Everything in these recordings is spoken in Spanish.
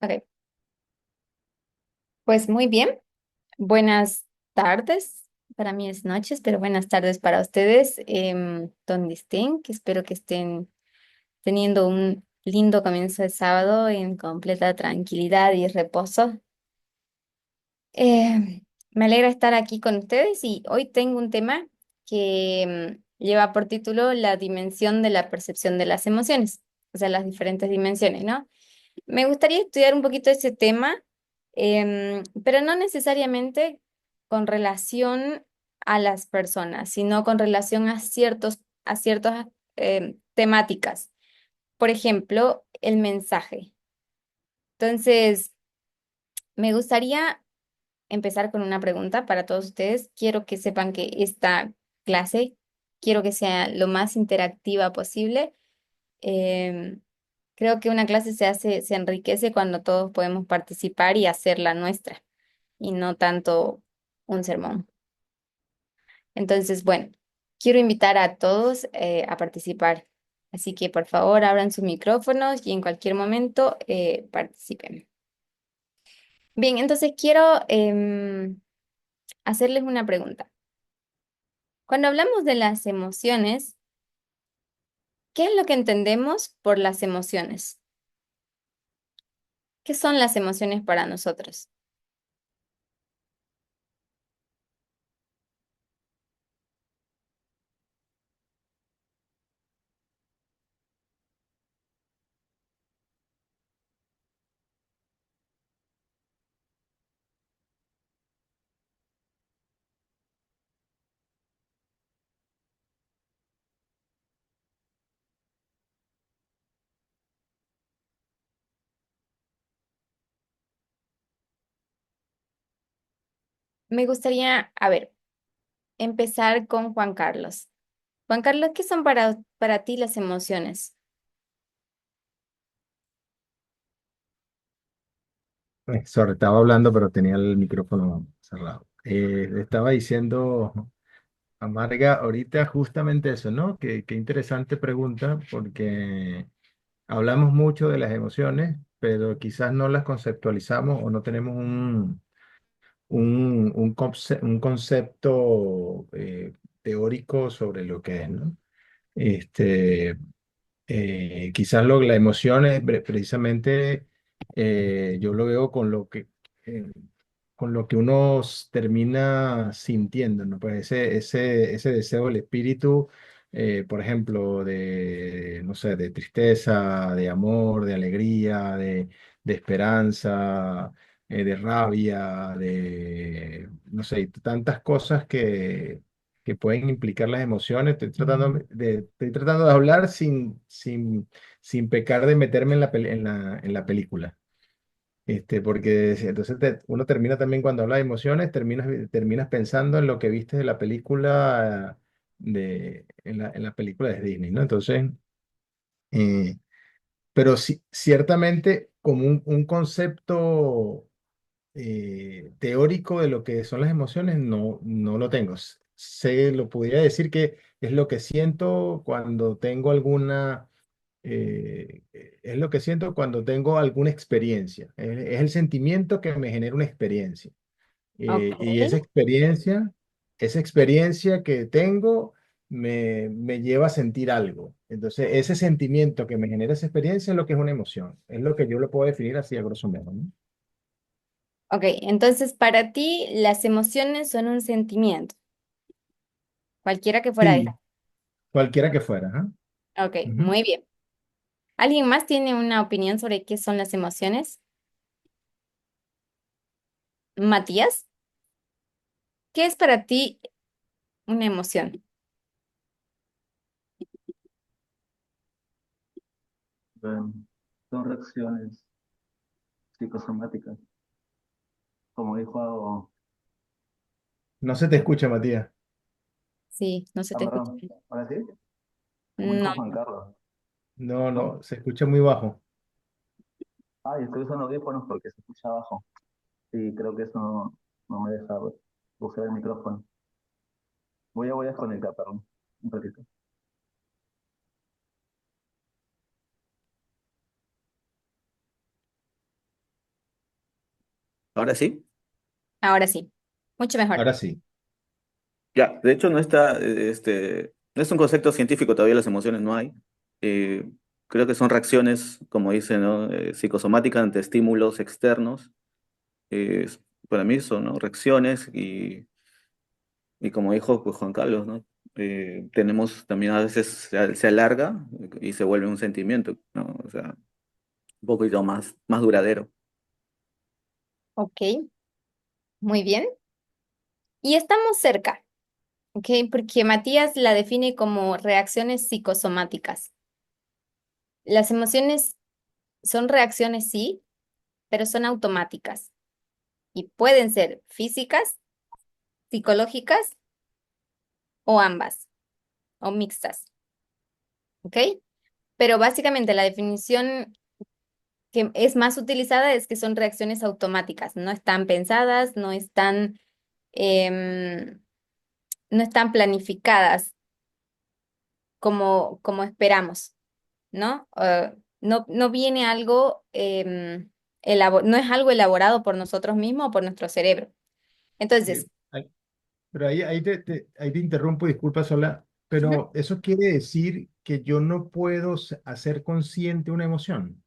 Ok, pues muy bien. Buenas tardes. Para mí es noches, pero buenas tardes para ustedes, donde estén, que espero que estén teniendo un lindo comienzo de sábado en completa tranquilidad y reposo. Me alegra estar aquí con ustedes y hoy tengo un tema que lleva por título la dimensión de la percepción de las emociones, o sea, las diferentes dimensiones, ¿no? Me gustaría estudiar un poquito ese tema, pero no necesariamente con relación a las personas, sino con relación a ciertas temáticas. Por ejemplo, el mensaje. Entonces, me gustaría empezar con una pregunta para todos ustedes. Quiero que sepan que esta clase quiero que sea lo más interactiva posible. Em, Creo que una clase se enriquece cuando todos podemos participar y hacer la nuestra, y no tanto un sermón. Entonces, bueno, quiero invitar a todos a participar. Así que por favor abran sus micrófonos y en cualquier momento participen. Bien, entonces quiero hacerles una pregunta. Cuando hablamos de las emociones, ¿qué es lo que entendemos por las emociones? ¿Qué son las emociones para nosotros? Me gustaría, a ver, empezar con Juan Carlos. Juan Carlos, ¿qué son para ti las emociones? Sorry, estaba hablando, pero tenía el micrófono cerrado. Le estaba diciendo a Marga ahorita justamente eso, ¿no? Qué interesante pregunta, porque hablamos mucho de las emociones, pero quizás no las conceptualizamos o no tenemos un concepto teórico sobre lo que es, ¿no? Este, Quizás la emoción es precisamente, yo lo veo eh, con lo que uno termina sintiendo, ¿no? Pues ese deseo del espíritu, por ejemplo, no sé, de tristeza, de amor, de alegría, de esperanza, de rabia, no sé, tantas cosas que pueden implicar las emociones. Estoy tratando de hablar sin pecar de meterme en la película. Porque entonces uno termina también cuando habla de emociones, terminas pensando en lo que viste de la película en la película de Disney, ¿no? Entonces, eh, pero sí, ciertamente como un concepto teórico de lo que son las emociones, no lo tengo. Lo pudiera decir que es lo que siento cuando tengo es lo que siento cuando tengo alguna experiencia. Es el sentimiento que me genera una experiencia. Ok. Y esa experiencia que tengo me lleva a sentir algo. Entonces, ese sentimiento que me genera esa experiencia es lo que es una emoción. Es lo que yo lo puedo definir así a grosso modo, ¿no? Ok, entonces para ti las emociones son un sentimiento, cualquiera que fuera Sí, este. cualquiera que fuera. Ajá. Ok, Ujú. muy bien. ¿Alguien más tiene una opinión sobre qué son las emociones? Matías, ¿qué es para ti una emoción? Em, Son reacciones psicosomáticas, como dijo, Mm. No se te escucha, Matías. Sí, no se te escucha perdón, bien. ahora sí, como No. dijo Juan Carlos, No, ¿no? no, se escucha muy bajo. Ay, estoy usando audífonos porque se escucha abajo. Sí, creo que eso no me deja usar el micrófono. Voy a desconectar, perdón, un ratito. Ahora sí. Ahora sí, mucho mejor. Ahora sí. Ya, de hecho no está, no es un concepto científico todavía, las emociones no hay. Eh, Creo que son reacciones, como dicen, ¿no? Psicosomáticas ante estímulos externos. Eh, para mí son, ¿no? Reacciones y como dijo pues, Juan Carlos, ¿no? Tenemos también a veces se alarga y se vuelve un sentimiento, ¿no? O sea, un poquito más duradero. Ok, muy bien. Y estamos cerca, ¿ok? Porque Matías la define como reacciones psicosomáticas. Las emociones son reacciones, sí, pero son automáticas y pueden ser físicas, psicológicas o ambas, o mixtas, ¿ok? Pero básicamente la definición que es más utilizada es que son reacciones automáticas, no están pensadas, em, no están planificadas como esperamos, ¿no? No viene algo, no es algo elaborado por nosotros mismos o por nuestro cerebro. Eh, Entonces, ahí- pero ahí te interrumpo, disculpa sola, ujú, pero eso quiere decir que yo no puedo hacer consciente una emoción.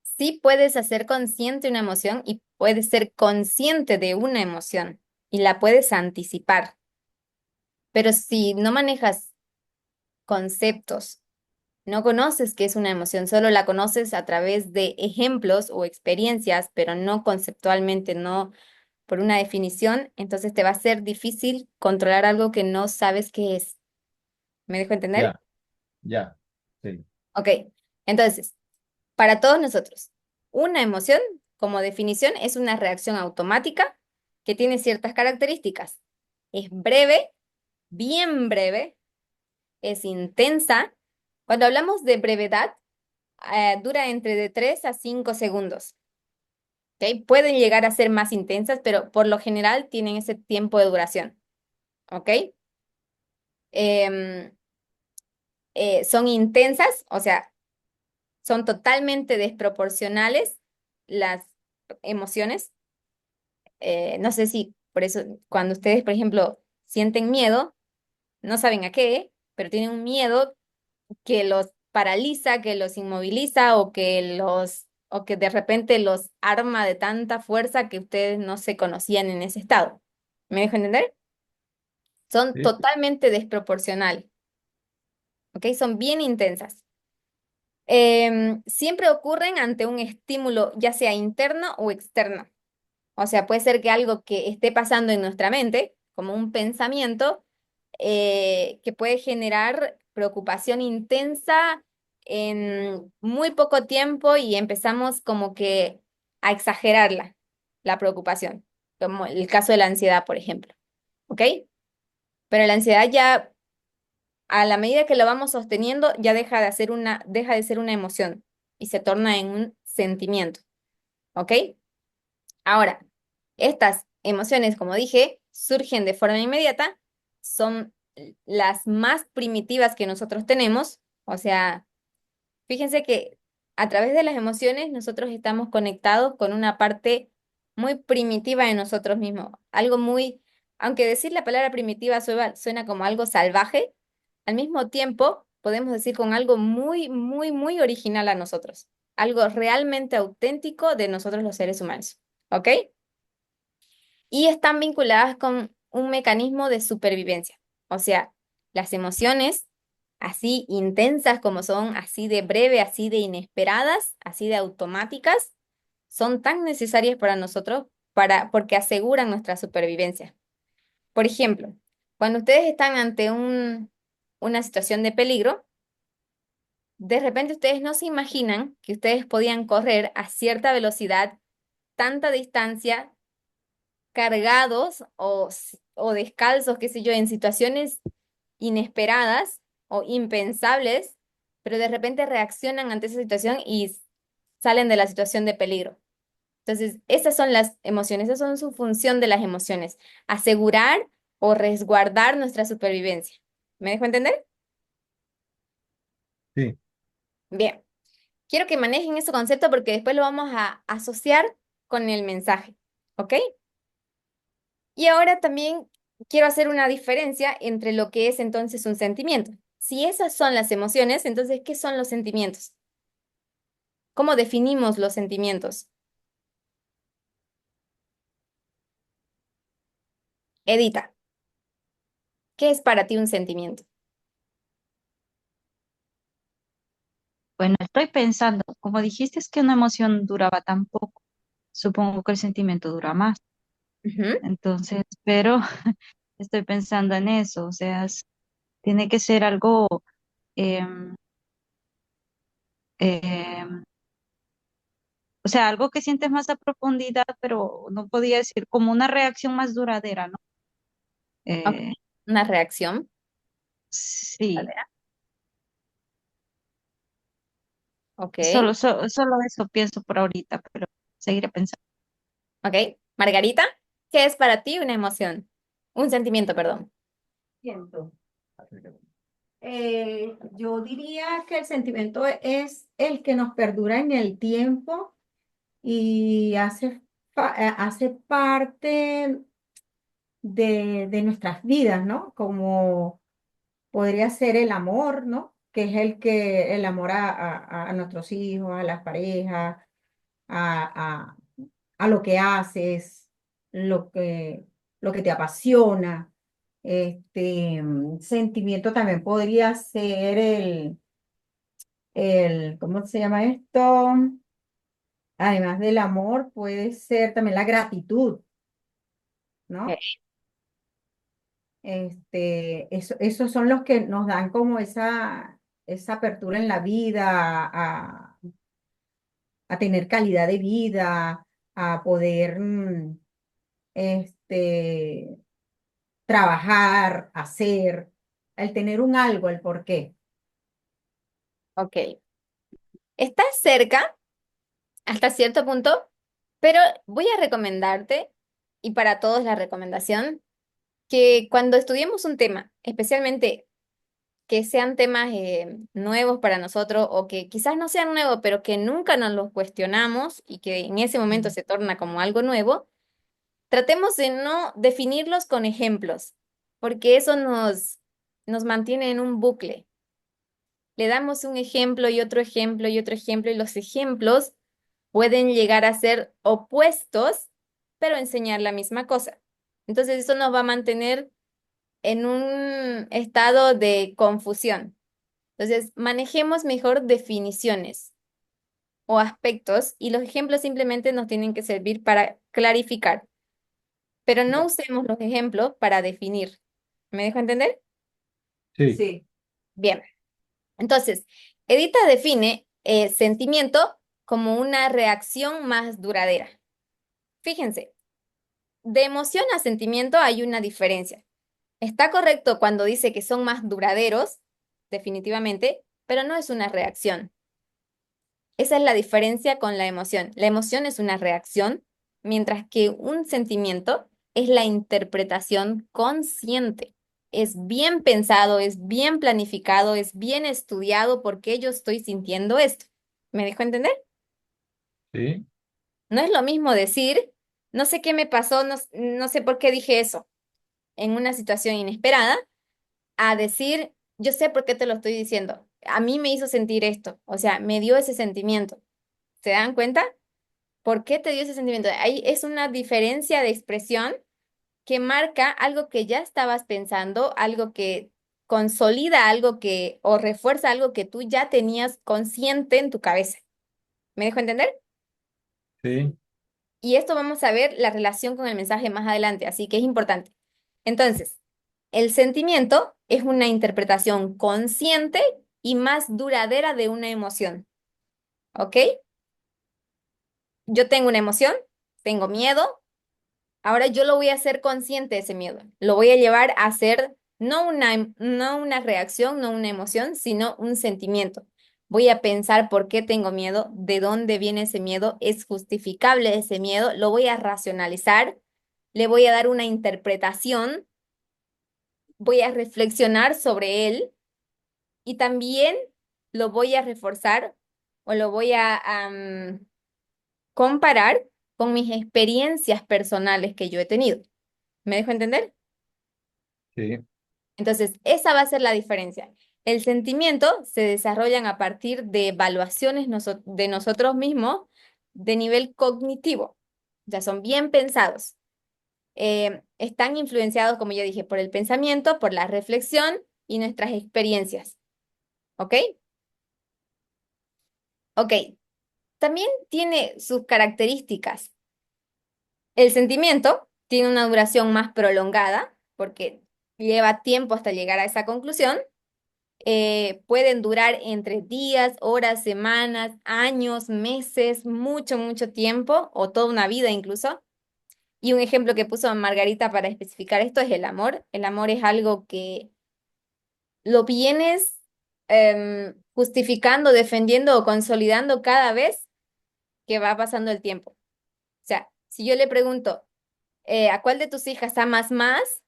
sí puedes hacer consciente una emoción y puedes ser consciente de una emoción y la puedes anticipar, pero si no manejas conceptos, no conoces qué es una emoción, solo la conoces a través de ejemplos o experiencias, pero no conceptualmente, no por una definición, entonces te va a ser difícil controlar algo que no sabes qué es. ¿Me dejo entender? Ya, ya. Sí. Ok, entonces, para todos nosotros, una emoción, como definición, es una reacción automática que tiene ciertas características. Es breve, bien breve, es intensa. Cuando hablamos de brevedad, dura entre de 3 a 5 segundos. ¿Ok? Pueden llegar a ser más intensas, pero por lo general tienen ese tiempo de duración. ¿Ok? Em, son intensas, o sea, son totalmente desproporcionales las emociones. No sé si por eso cuando ustedes, por ejemplo, sienten miedo, no saben a qué, pero tienen un miedo que los paraliza, que los inmoviliza o que de repente los arma de tanta fuerza que ustedes no se conocían en ese estado. ¿Me dejo entender? Son Sí, totalmente desproporcionales, ¿ok? Son bien intensas. Siempre ocurren ante un estímulo, ya sea interno o externo. O sea, puede ser que algo que esté pasando en nuestra mente, como un pensamiento, que puede generar preocupación intensa en muy poco tiempo y empezamos como que a exagerarla, la preocupación, como el caso de la ansiedad, por ejemplo. ¿Ok? Pero la ansiedad ya, a la medida que lo vamos sosteniendo, ya deja de ser una emoción y se torna en un sentimiento. ¿Ok? Ahora, estas emociones, como dije, surgen de forma inmediata, son las más primitivas que nosotros tenemos, o sea, fíjense que a través de las emociones nosotros estamos conectados con una parte muy primitiva de nosotros mismos, algo muy, aunque decir la palabra primitiva suena como algo salvaje, al mismo tiempo podemos decir con algo muy, muy, muy original a nosotros, algo realmente auténtico de nosotros los seres humanos. ¿Ok? Y están vinculadas con un mecanismo de supervivencia. O sea, las emociones, así intensas como son, así de breve, así de inesperadas, así de automáticas, son tan necesarias para nosotros porque aseguran nuestra supervivencia. Por ejemplo, cuando ustedes están ante una situación de peligro, de repente ustedes no se imaginan que ustedes podían correr a cierta velocidad, tanta distancia cargados o descalzos, qué sé yo, en situaciones inesperadas o impensables, pero de repente reaccionan ante esa situación y salen de la situación de peligro. Entonces, esas son las emociones, esas son su función de las emociones, asegurar o resguardar nuestra supervivencia. ¿Me dejo entender? sí. Bien, quiero que manejen ese concepto porque después lo vamos a asociar. con el mensaje, ¿ok? Y ahora también quiero hacer una diferencia entre lo que es entonces un sentimiento. Si esas son las emociones, entonces, ¿qué son los sentimientos? ¿Cómo definimos los sentimientos? Edita, ¿qué es para ti un sentimiento? Bueno, estoy pensando, como dijiste, es que una emoción duraba tan poco. Supongo que el sentimiento dura más. Ujú. Entonces, pero estoy pensando en eso, o sea, tiene que ser algo, em, em, o sea, algo que sientes más a profundidad, pero no podía decir como una reacción más duradera, ¿no? Ok, Eh, una reacción. sí, Ok, solo eso pienso por ahorita, pero seguiré pensando. ok. Margarita, ¿qué es para ti una emoción? Un sentimiento, perdón. Siento. Yo diría que el sentimiento es el que nos perdura en el tiempo y hace parte de nuestras vidas, ¿no? Como podría ser el amor, ¿no? Que es el amor a nuestros hijos, a las parejas, a, a, a lo que haces, lo que, lo que te apasiona. Sentimiento también podría ser ¿cómo se llama esto? Además del amor, puede ser también la gratitud, ¿no? Ok, Esos son los que nos dan como esa apertura en la vida, a tener calidad de vida, a poder este, trabajar, hacer, el tener un algo, el porqué. ok. Estás cerca hasta cierto punto, pero voy a recomendarte, y para todos la recomendación, que cuando estudiemos un tema, especialmente que sean temas nuevos para nosotros o que quizás no sean nuevos, pero que nunca nos los cuestionamos y que en ese momento Mm. se torna como algo nuevo, tratemos de no definirlos con ejemplos, porque eso nos mantiene en un bucle. Le damos un ejemplo y otro ejemplo y otro ejemplo y los ejemplos pueden llegar a ser opuestos, pero enseñar la misma cosa. Entonces eso nos va a mantener en un estado de confusión. Entonces, manejemos mejor definiciones o aspectos y los ejemplos simplemente nos tienen que servir para clarificar, pero no Ya. usemos los ejemplos para definir. ¿Me dejo entender? Sí, Sí. Bien. Entonces, Edita define sentimiento como una reacción más duradera. Fíjense, de emoción a sentimiento hay una diferencia. Está correcto cuando dice que son más duraderos, definitivamente, pero no es una reacción. Esa es la diferencia con la emoción. La emoción es una reacción, mientras que un sentimiento es la interpretación consciente. Es bien pensado, es bien planificado, es bien estudiado por qué yo estoy sintiendo esto. ¿Me dejo entender? sí, No es lo mismo decir, no sé qué me pasó, no sé por qué dije eso en una situación inesperada, a decir, yo sé por qué te lo estoy diciendo. A mí me hizo sentir esto, o sea, me dio ese sentimiento. ¿Se dan cuenta? ¿Por qué te dio ese sentimiento? Ahí es una diferencia de expresión que marca algo que ya estabas pensando, algo que consolida algo que o refuerza algo que tú ya tenías consciente en tu cabeza. ¿Me dejo entender? sí, Y esto vamos a ver la relación con el mensaje más adelante, así que es importante. Entonces, el sentimiento es una interpretación consciente y más duradera de una emoción, ¿ok? Yo tengo una emoción, tengo miedo. Ahora yo lo voy a hacer consciente de ese miedo. Lo voy a llevar a ser no una reacción, no una emoción, sino un sentimiento. Voy a pensar por qué tengo miedo, de dónde viene ese miedo, es justificable ese miedo, lo voy a racionalizar, le voy a dar una interpretación, voy a reflexionar sobre él y también lo voy a reforzar o lo voy a comparar con mis experiencias personales que yo he tenido. ¿Me dejo entender? Sí, Entonces, esa va a ser la diferencia. El sentimiento se desarrollan a partir de evaluaciones de nosotros mismos de nivel cognitivo. Ya son bien pensados. Están influenciados, como ya dije, por el pensamiento, por la reflexión y nuestras experiencias. ¿Ok? Ok. También tiene sus características. El sentimiento tiene una duración más prolongada porque lleva tiempo hasta llegar a esa conclusión. Pueden durar entre días, horas, semanas, años, meses, mucho, mucho tiempo o toda una vida incluso. Y un ejemplo que puso Margarita para especificar esto es el amor. El amor es algo que lo vienes justificando, defendiendo o consolidando cada vez que va pasando el tiempo. O sea, si yo le pregunto, ¿a cuál de tus hijas amas más?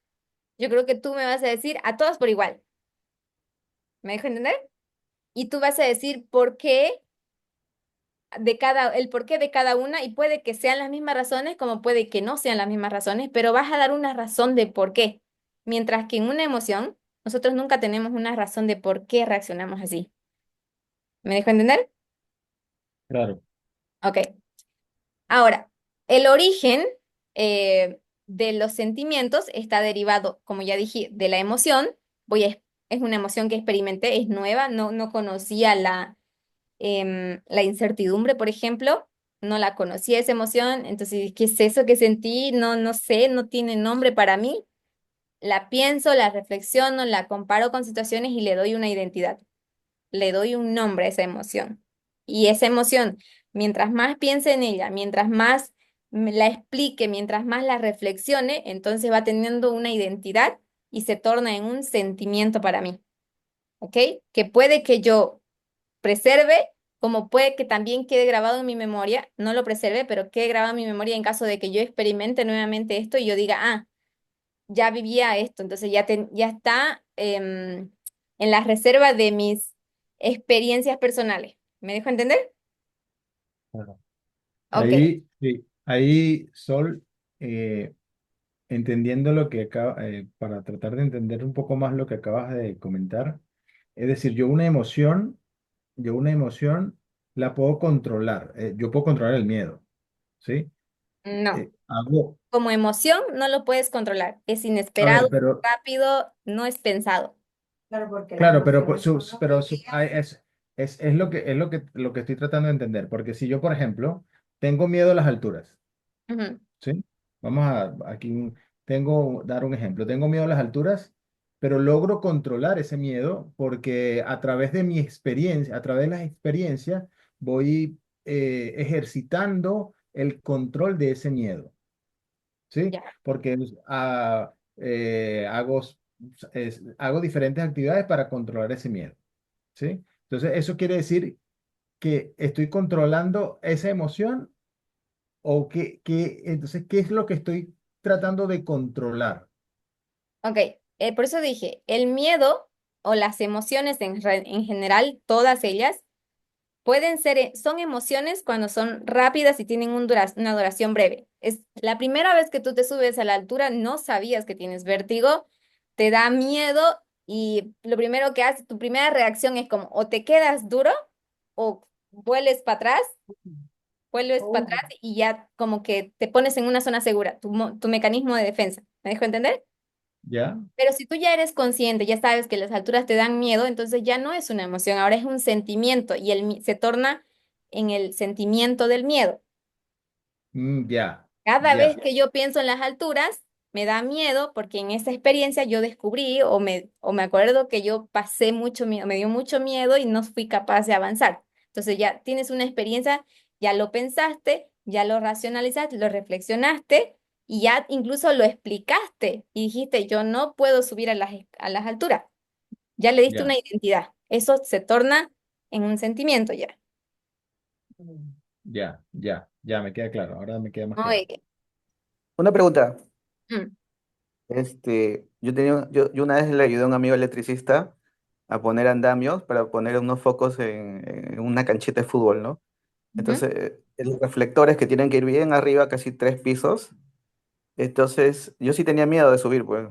Yo creo que tú me vas a decir a todas por igual. ¿Me dejo entender? Y tú vas a decir por qué el porqué de cada una y puede que sean las mismas razones como puede que no sean las mismas razones, pero vas a dar una razón de por qué. Mientras que en una emoción, nosotros nunca tenemos una razón de por qué reaccionamos así. ¿Me dejo entender? claro. Ok. Ahora, el origen de los sentimientos está derivado, como ya dije, de la emoción. Es una emoción que experimenté, es nueva, no conocía la incertidumbre, por ejemplo, no la conocía esa emoción, entonces, ¿qué es eso que sentí? No sé, no tiene nombre para mí. La pienso, la reflexiono, la comparo con situaciones y le doy una identidad, le doy un nombre a esa emoción. Y esa emoción, mientras más piense en ella, mientras más me la explique, mientras más la reflexione, entonces va teniendo una identidad y se torna en un sentimiento para mí, ¿ok? Que puede que yo preserve, como puede que también quede grabado en mi memoria, no lo preserve, pero quede grabado en mi memoria en caso de que yo experimente nuevamente esto y yo diga, ah, ya vivía esto, entonces ya está en la reserva de mis experiencias personales. ¿Me dejo entender? Claro. Ok. Ahí, sí, ahí, Sol, entendiendo lo que para tratar de entender un poco más lo que acabas de comentar, es decir, yo una emoción la puedo controlar, yo puedo controlar el miedo, ¿sí? No, Hago, como emoción no lo puedes controlar. Es a ver, inesperado, pero, rápido, no es pensado. Claro, porque las claro, pero, emociones son los es lo que estoy tratando de entender, porque si yo, por ejemplo, tengo miedo a las alturas, Ujú. ¿sí? Vamos aquí, dar un ejemplo. Tengo miedo a las alturas, pero logro controlar ese miedo porque a través de mi experiencia, a través de las experiencias, voy ejercitando el control de ese miedo, ¿sí? Ya. Porque hago diferentes actividades para controlar ese miedo, ¿sí? Entonces, eso quiere decir que estoy controlando esa emoción o entonces, ¿qué es lo que estoy tratando de controlar? Ok, por eso dije, el miedo o las emociones en general, todas ellas, pueden ser, son emociones cuando son rápidas y tienen una duración breve. Es la primera vez que tú te subes a la altura, no sabías que tienes vértigo, te da miedo y lo primero que haces, tu primera reacción es como o te quedas duro o vuelves para Oh, atrás y ya como que te pones en una zona segura, tu mecanismo de defensa. ¿Me dejo entender? ¿Ya? Pero si tú ya eres consciente, ya sabes que las alturas te dan miedo, entonces ya no es una emoción, ahora es un sentimiento y se torna en el sentimiento del miedo. Ya, Cada vez ya, que yo pienso en las alturas, me da miedo porque en esa experiencia yo descubrí o me acuerdo que yo pasé mucho miedo, me dio mucho miedo y no fui capaz de avanzar. Entonces ya tienes una experiencia, ya lo pensaste, ya lo racionalizaste, lo reflexionaste y ya incluso lo explicaste y dijiste, yo no puedo subir a las alturas. Ya le diste una ya, identidad. Eso se torna en un sentimiento ya. ya, me queda claro, ahora me queda más claro. Muy bien. Una pregunta. Mm, Yo una vez le ayudé a un amigo electricista a poner andamios para poner unos focos en una canchita de fútbol, ¿no? ujú. Entonces, los reflectores que tienen que ir bien arriba, casi 3 pisos. Entonces, yo sí tenía miedo de subir, pues.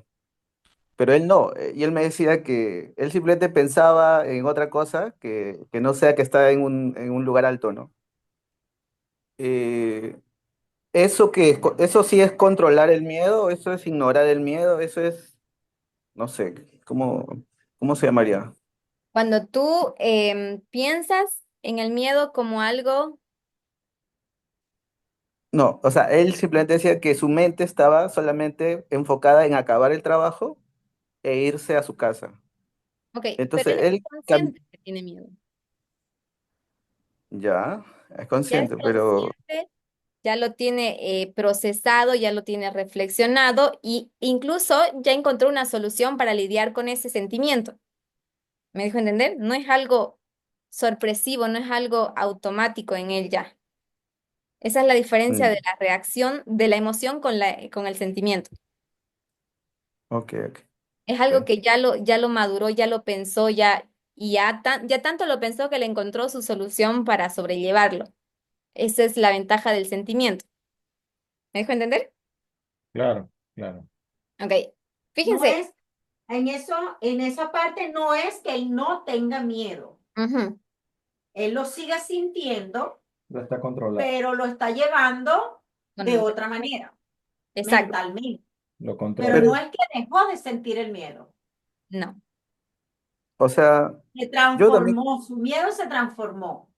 Pero él no, y él me decía que él simplemente pensaba en otra cosa que no sea que está en un lugar alto, ¿no? Eh, eso sí es controlar el miedo, eso es ignorar el miedo, eso es, no sé, ¿cómo se llamaría? Cuando tú piensas en el miedo como algo, No, o sea, él simplemente decía que su mente estaba solamente enfocada en acabar el trabajo e irse a su casa. ok, pero Entonces, él es consciente que tiene miedo. ya, es Ya es consciente, pero consciente, ya lo tiene procesado, ya lo tiene reflexionado y incluso ya encontró una solución para lidiar con ese sentimiento. ¿Me dejo entender? No es algo sorpresivo, no es algo automático en él ya. Esa es la diferencia de mm, la reacción de la emoción con el sentimiento. ok, ok. Es algo que ya lo maduró, ya lo pensó, y ya tanto lo pensó que le encontró su solución para sobrellevarlo. Esa es la ventaja del sentimiento. ¿Me dejo entender? Claro, claro. Ok. No Fíjense. es, en esa parte no es que él no tenga miedo. Ujú, Él lo sigue sintiendo, Lo está controlando. pero lo está llevando de bueno, otra manera, exacto. mentalmente. Lo Pero controla. no Pero, es que dejó de sentir el miedo. No. o sea, Se yo también, transformó, su miedo se transformó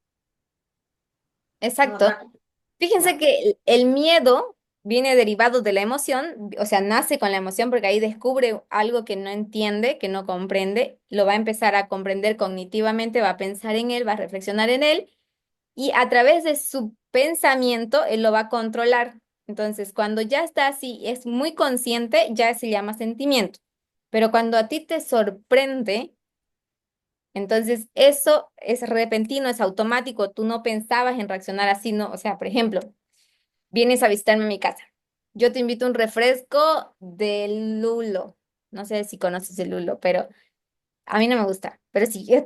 en Exacto. otra cosa. Fíjense Ya. que el miedo viene derivado de la emoción, o sea, nace con la emoción porque ahí descubre algo que no entiende, que no comprende, lo va a empezar a comprender cognitivamente, va a pensar en él, va a reflexionar en él y a través de su pensamiento él lo va a controlar. Entonces, cuando ya está así, es muy consciente, ya se llama sentimiento. Pero cuando a ti te sorprende, entonces eso es repentino, es automático, tú no pensabas en reaccionar así, ¿no? O sea, por ejemplo, vienes a visitarme a mi casa. Yo te invito a un refresco de lulo. No sé si conoces el lulo, pero a mí no me gusta. Pero si yo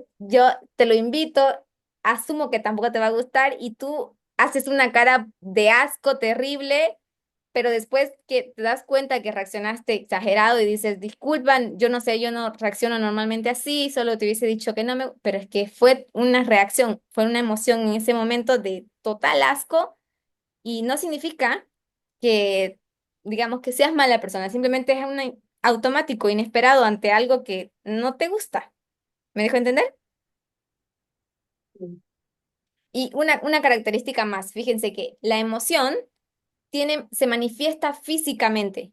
te lo invito, asumo que tampoco te va a gustar y tú haces una cara de asco terrible, pero después que te das cuenta que reaccionaste exagerado y dices, disculpan, yo no sé, yo no reacciono normalmente así, solo te hubiese dicho que no me, pero es que fue una reacción, fue una emoción en ese momento de total asco y no significa que, digamos, que seas mala persona, simplemente es un automático, inesperado ante algo que no te gusta. ¿Me dejo entender? Y una característica más, fíjense que la emoción se manifiesta físicamente,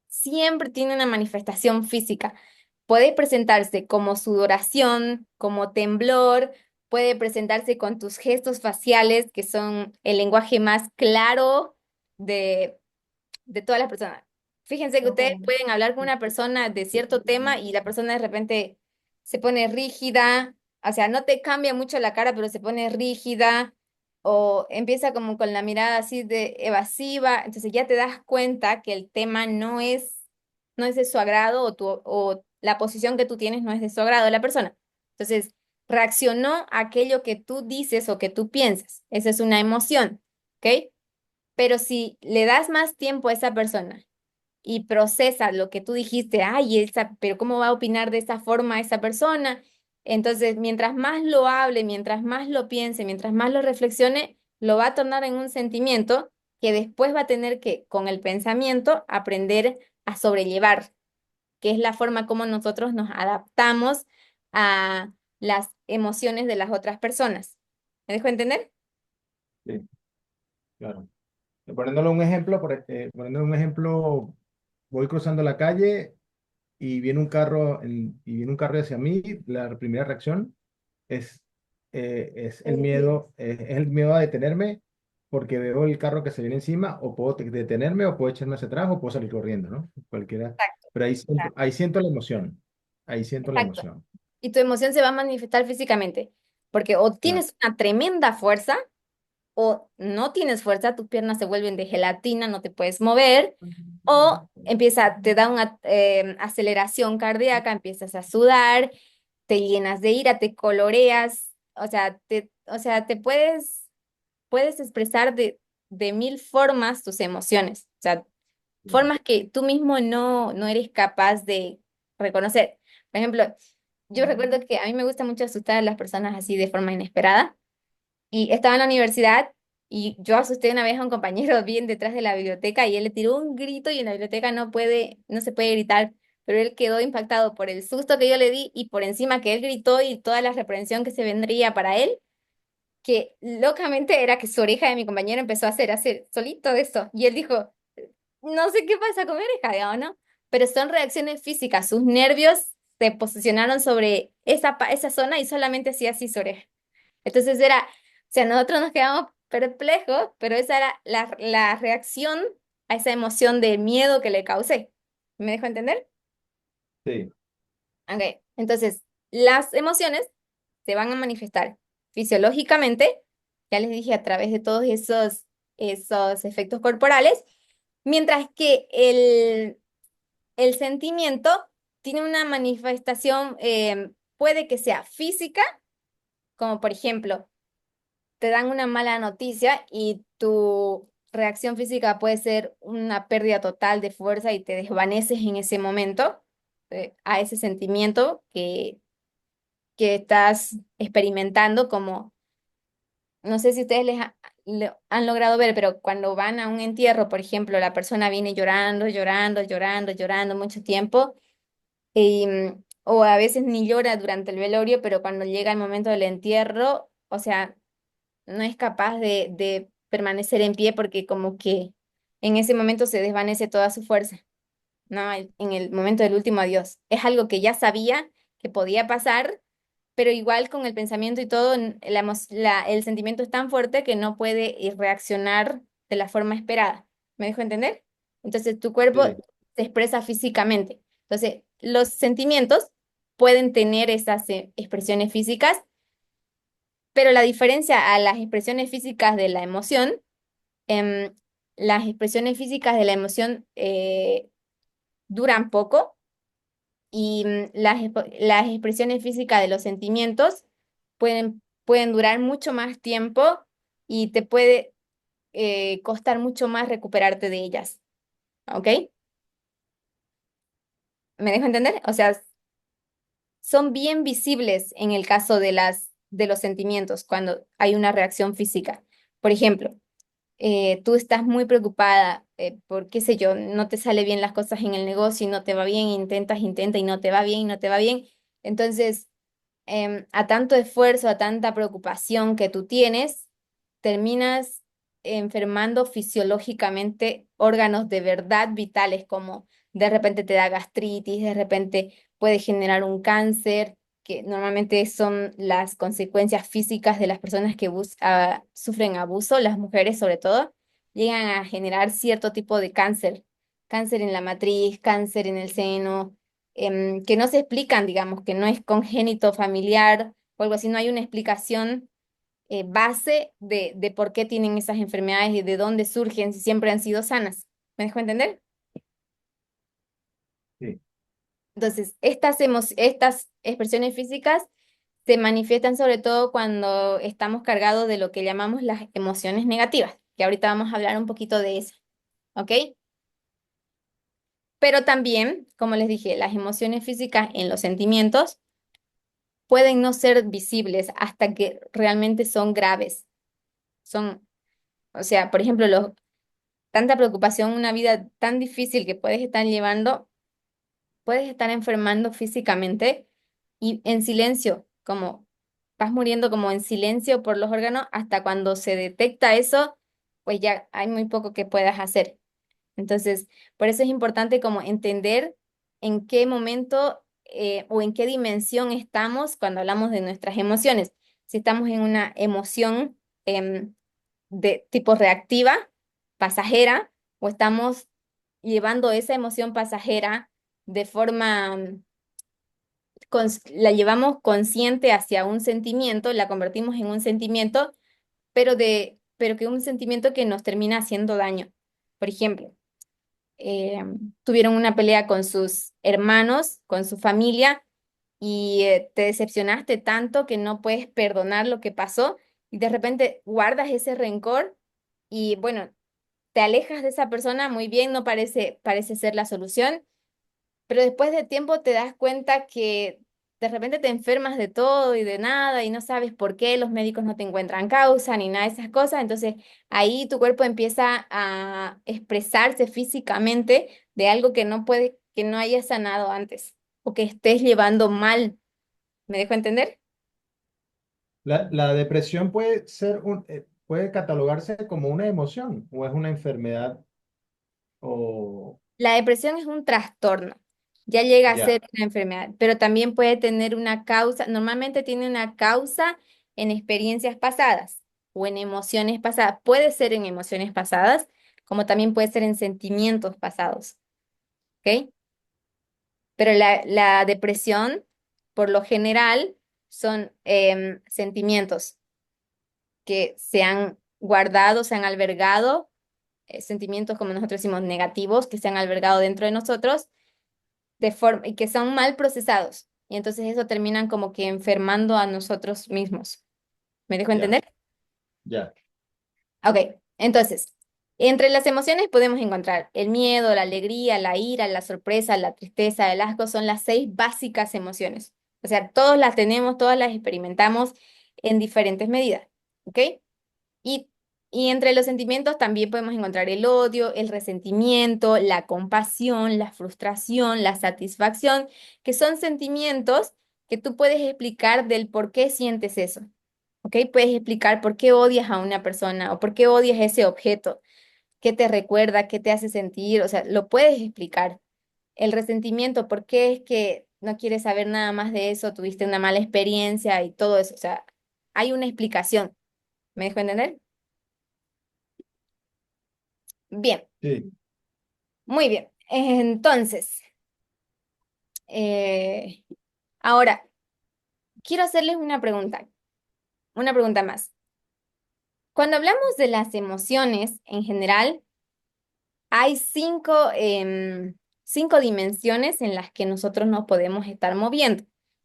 siempre tiene una manifestación física. Puede presentarse como sudoración, como temblor, puede presentarse con tus gestos faciales, que son el lenguaje más claro de todas las personas. Fíjense que Ok. ustedes pueden hablar con una persona de cierto tema y la persona de repente se pone rígida, o sea, no te cambia mucho la cara, pero se pone rígida o empieza como con la mirada así de evasiva, entonces ya te das cuenta que el tema no es de su agrado o la posición que tú tienes no es de su agrado de la persona. Entonces, reaccionó a aquello que tú dices o que tú piensas. Esa es una emoción, ¿ok? Pero si le das más tiempo a esa persona y procesa lo que tú dijiste, ay, pero ¿cómo va a opinar de esa forma esa persona? Entonces, mientras más lo hable, mientras más lo piense, mientras más lo reflexione, lo va a tornar en un sentimiento que después va a tener que, con el pensamiento, aprender a sobrellevar, que es la forma como nosotros nos adaptamos a las emociones de las otras personas. ¿Me dejo entender? Sí, claro. Poniéndole un ejemplo, poniéndole un ejemplo, voy cruzando la calle y viene un carro, y viene un carro hacia mí, la primera reacción es, es el Sí. miedo, es el miedo a detenerme porque veo el carro que se viene encima, o puedo detenerme, o puedo echarme hacia atrás, o puedo salir corriendo, ¿no? Cualquiera. Exacto. Pero ahí siento la emoción, ahí siento la Exacto. emoción. Y tu emoción se va a manifestar físicamente, porque o Claro. tienes una tremenda fuerza o no tienes fuerza, tus piernas se vuelven de gelatina, no te puedes mover, o te da una aceleración cardíaca, empiezas a sudar, te llenas de ira, te coloreas, o sea, te puedes puedes expresar de mil formas tus emociones, o sea, formas que tú mismo no eres capaz de reconocer. Por ejemplo, yo recuerdo que a mí me gusta mucho asustar a las personas así de forma inesperada. Y estaba en la universidad y yo asusté una vez a un compañero bien detrás de la biblioteca y él le tiró un grito y en la biblioteca no se puede gritar, pero él quedó impactado por el susto que yo le di y por encima que él gritó y toda la reprensión que se vendría para él, que locamente era que su oreja de mi compañero empezó a hacer solito eso. Y él dijo, no sé qué pasa con mi oreja, digamos, ¿no? Pero son reacciones físicas, sus nervios se posicionaron sobre esa zona y solamente hacía así su oreja. Entonces era, o sea, nosotros nos quedamos perplejos, pero esa era la reacción a esa emoción de miedo que le causé. ¿Me dejo entender? Sí, Ok, entonces las emociones se van a manifestar fisiológicamente, ya les dije, a través de todos esos efectos corporales, mientras que el sentimiento tiene una manifestación, puede que sea física, como por ejemplo, te dan una mala noticia y tu reacción física puede ser una pérdida total de fuerza y te desvaneces en ese momento, a ese sentimiento que estás experimentando, como, no sé si ustedes han logrado ver, pero cuando van a un entierro, por ejemplo, la persona viene llorando, llorando, llorando, llorando mucho tiempo, o a veces ni llora durante el velorio, pero cuando llega el momento del entierro, o sea, no es capaz de permanecer en pie porque como que en ese momento se desvanece toda su fuerza, ¿no? En el momento del último adiós. Es algo que ya sabía que podía pasar, pero igual con el pensamiento y todo, el sentimiento es tan fuerte que no puede reaccionar de la forma esperada. ¿Me dejo entender? Entonces tu cuerpo sí, se expresa físicamente. Entonces, los sentimientos pueden tener esas expresiones físicas, pero la diferencia a las expresiones físicas de la emoción, em, las expresiones físicas de la emoción duran poco y las expresiones físicas de los sentimientos pueden durar mucho más tiempo y te puede costar mucho más recuperarte de ellas. ¿Ok? ¿Me dejo entender? O sea, son bien visibles en el caso de los sentimientos cuando hay una reacción física. Por ejemplo, tú estás muy preocupada por, qué sé yo, no te sale bien las cosas en el negocio y no te va bien, intenta y no te va bien y no te va bien. Entonces, a tanto esfuerzo, a tanta preocupación que tú tienes, terminas enfermando fisiológicamente órganos de verdad vitales, como de repente te da gastritis, de repente puede generar un cáncer, que normalmente son las consecuencias físicas de las personas que sufren abuso, las mujeres sobre todo, llegan a generar cierto tipo de cáncer, cáncer en la matriz, cáncer en el seno, que no se explican, digamos, que no es congénito familiar o algo así, no hay una explicación base de por qué tienen esas enfermedades y de dónde surgen, si siempre han sido sanas. ¿Me dejo entender? sí. Entonces, estas expresiones físicas se manifiestan sobre todo cuando estamos cargados de lo que llamamos las emociones negativas, que ahorita vamos a hablar un poquito de eso, ¿ok? Pero también, como les dije, las emociones físicas en los sentimientos pueden no ser visibles hasta que realmente son graves. Son, o sea, por ejemplo, tanta preocupación, una vida tan difícil que puedes estar llevando, puedes estar enfermando físicamente y en silencio, como vas muriendo como en silencio por los órganos, hasta cuando se detecta eso, pues ya hay muy poco que puedas hacer. Entonces, por eso es importante como entender en qué momento o en qué dimensión estamos cuando hablamos de nuestras emociones. Si estamos en una emoción de tipo reactiva, pasajera, o estamos llevando esa emoción pasajera de forma, la llevamos consciente hacia un sentimiento, la convertimos en un sentimiento, pero que un sentimiento que nos termina haciendo daño. Por ejemplo, eh, tuvieron una pelea con sus hermanos, con su familia, y te decepcionaste tanto que no puedes perdonar lo que pasó y de repente guardas ese rencor y bueno, te alejas de esa persona, muy bien, no parece ser la solución, pero después de tiempo te das cuenta que de repente te enfermas de todo y de nada y no sabes por qué los médicos no te encuentran causa ni nada de esas cosas. Entonces ahí tu cuerpo empieza a expresarse físicamente de algo que no puede, que no hayas sanado antes o que estés llevando mal. ¿Me dejo entender? La depresión puede ser puede catalogarse como una emoción o es una enfermedad o La depresión es un trastorno, ya llega a ser ya, una enfermedad, pero también puede tener una causa, normalmente tiene una causa en experiencias pasadas o en emociones pasadas. Puede ser en emociones pasadas, como también puede ser en sentimientos pasados, ¿ok? Pero la depresión, por lo general, son sentimientos que se han guardado, se han albergado, sentimientos como nosotros decimos negativos, que se han albergado dentro de nosotros de forma y que son mal procesados. Y entonces eso terminan como que enfermando a nosotros mismos. ¿Me dejo ya, entender? ya, Ok, entonces, entre las emociones podemos encontrar el miedo, la alegría, la ira, la sorpresa, la tristeza, el asco, son las 6 básicas emociones. O sea, todos las tenemos, todas las experimentamos en diferentes medidas. ¿Ok? Y, y entre los sentimientos también podemos encontrar el odio, el resentimiento, la compasión, la frustración, la satisfacción, que son sentimientos que tú puedes explicar del por qué sientes eso. ¿Ok? Puedes explicar por qué odias a una persona o por qué odias ese objeto, qué te recuerda, qué te hace sentir, o sea, lo puedes explicar. El resentimiento, por qué es que no quieres saber nada más de eso, tuviste una mala experiencia y todo eso, o sea, hay una explicación. ¿Me dejo entender? Bien. sí, Muy bien. Entonces, eh, ahora, quiero hacerles una pregunta más. Cuando hablamos de las emociones en general, hay 5 dimensiones en las que nosotros nos podemos estar moviendo.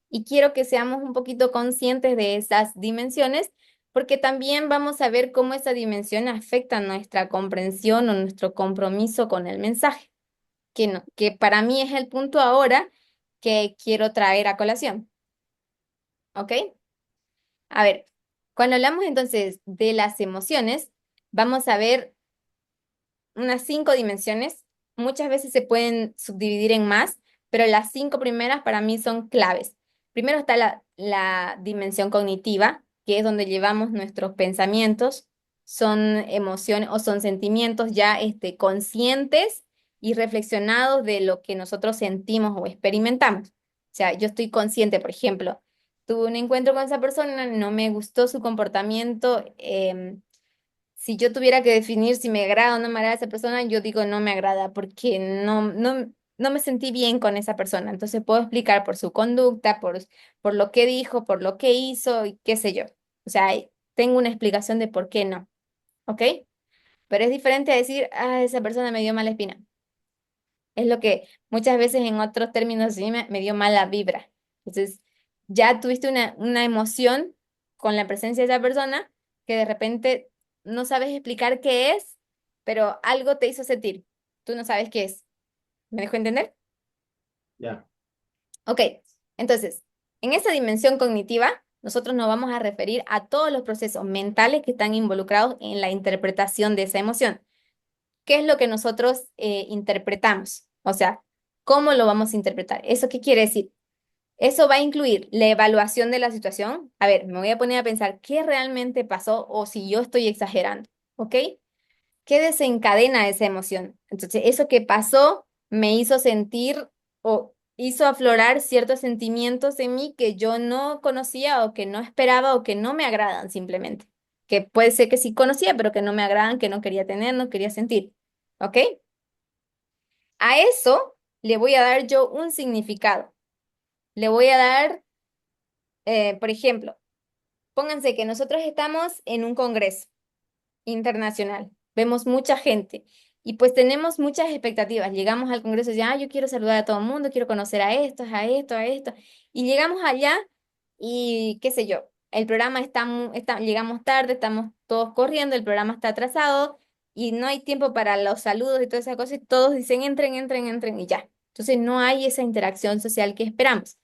Y quiero que seamos un poquito conscientes de esas dimensiones, porque también vamos a ver cómo esa dimensión afecta nuestra comprensión o nuestro compromiso con el mensaje, que para mí es el punto ahora que quiero traer a colación. ¿Ok? A ver, cuando hablamos entonces de las emociones, vamos a ver unas 5 dimensiones. Muchas veces se pueden subdividir en más, pero las 5 primeras para mí son claves. Primero está la dimensión cognitiva, que es donde llevamos nuestros pensamientos, son emociones o son sentimientos ya conscientes y reflexionados de lo que nosotros sentimos o experimentamos. O sea, yo estoy consciente, por ejemplo, tuve un encuentro con esa persona, no me gustó su comportamiento. Si yo tuviera que definir si me agrada o no me agrada esa persona, yo digo no me agrada porque no me sentí bien con esa persona. Entonces puedo explicar por su conducta, por lo que dijo, por lo que hizo y qué sé yo. O sea, tengo una explicación de por qué no. ¿Ok? Pero es diferente a decir, ah, esa persona me dio mala espina. Es lo que muchas veces en otros términos sí me dio mala vibra. Entonces, ya tuviste una emoción con la presencia de esa persona que de repente no sabes explicar qué es, pero algo te hizo sentir. Tú no sabes qué es. ¿Me dejo entender? ya, Ok, entonces, en esa dimensión cognitiva, nosotros nos vamos a referir a todos los procesos mentales que están involucrados en la interpretación de esa emoción. ¿Qué es lo que nosotros interpretamos? O sea, ¿cómo lo vamos a interpretar? ¿Eso qué quiere decir? Eso va a incluir la evaluación de la situación. A ver, me voy a poner a pensar qué realmente pasó o si yo estoy exagerando, ¿ok? ¿Qué desencadena esa emoción? Entonces, eso que pasó me hizo sentir o hizo aflorar ciertos sentimientos en mí que yo no conocía o que no esperaba o que no me agradan simplemente. Que puede ser que sí conocía, pero que no me agradan, que no quería tener, no quería sentir. ¿Ok? A eso le voy a dar yo un significado. Le voy a dar, por ejemplo, pónganse que nosotros estamos en un congreso internacional. Vemos mucha gente y pues tenemos muchas expectativas. Llegamos al congreso y ya, yo quiero saludar a todo el mundo, quiero conocer a estos, a esto, a esto. Y llegamos allá y qué sé yo. el programa llegamos tarde, estamos todos corriendo, el programa está atrasado y no hay tiempo para los saludos y todas esas cosas, y todos dicen entren, entren, entren y ya. Entonces no hay esa interacción social que esperamos.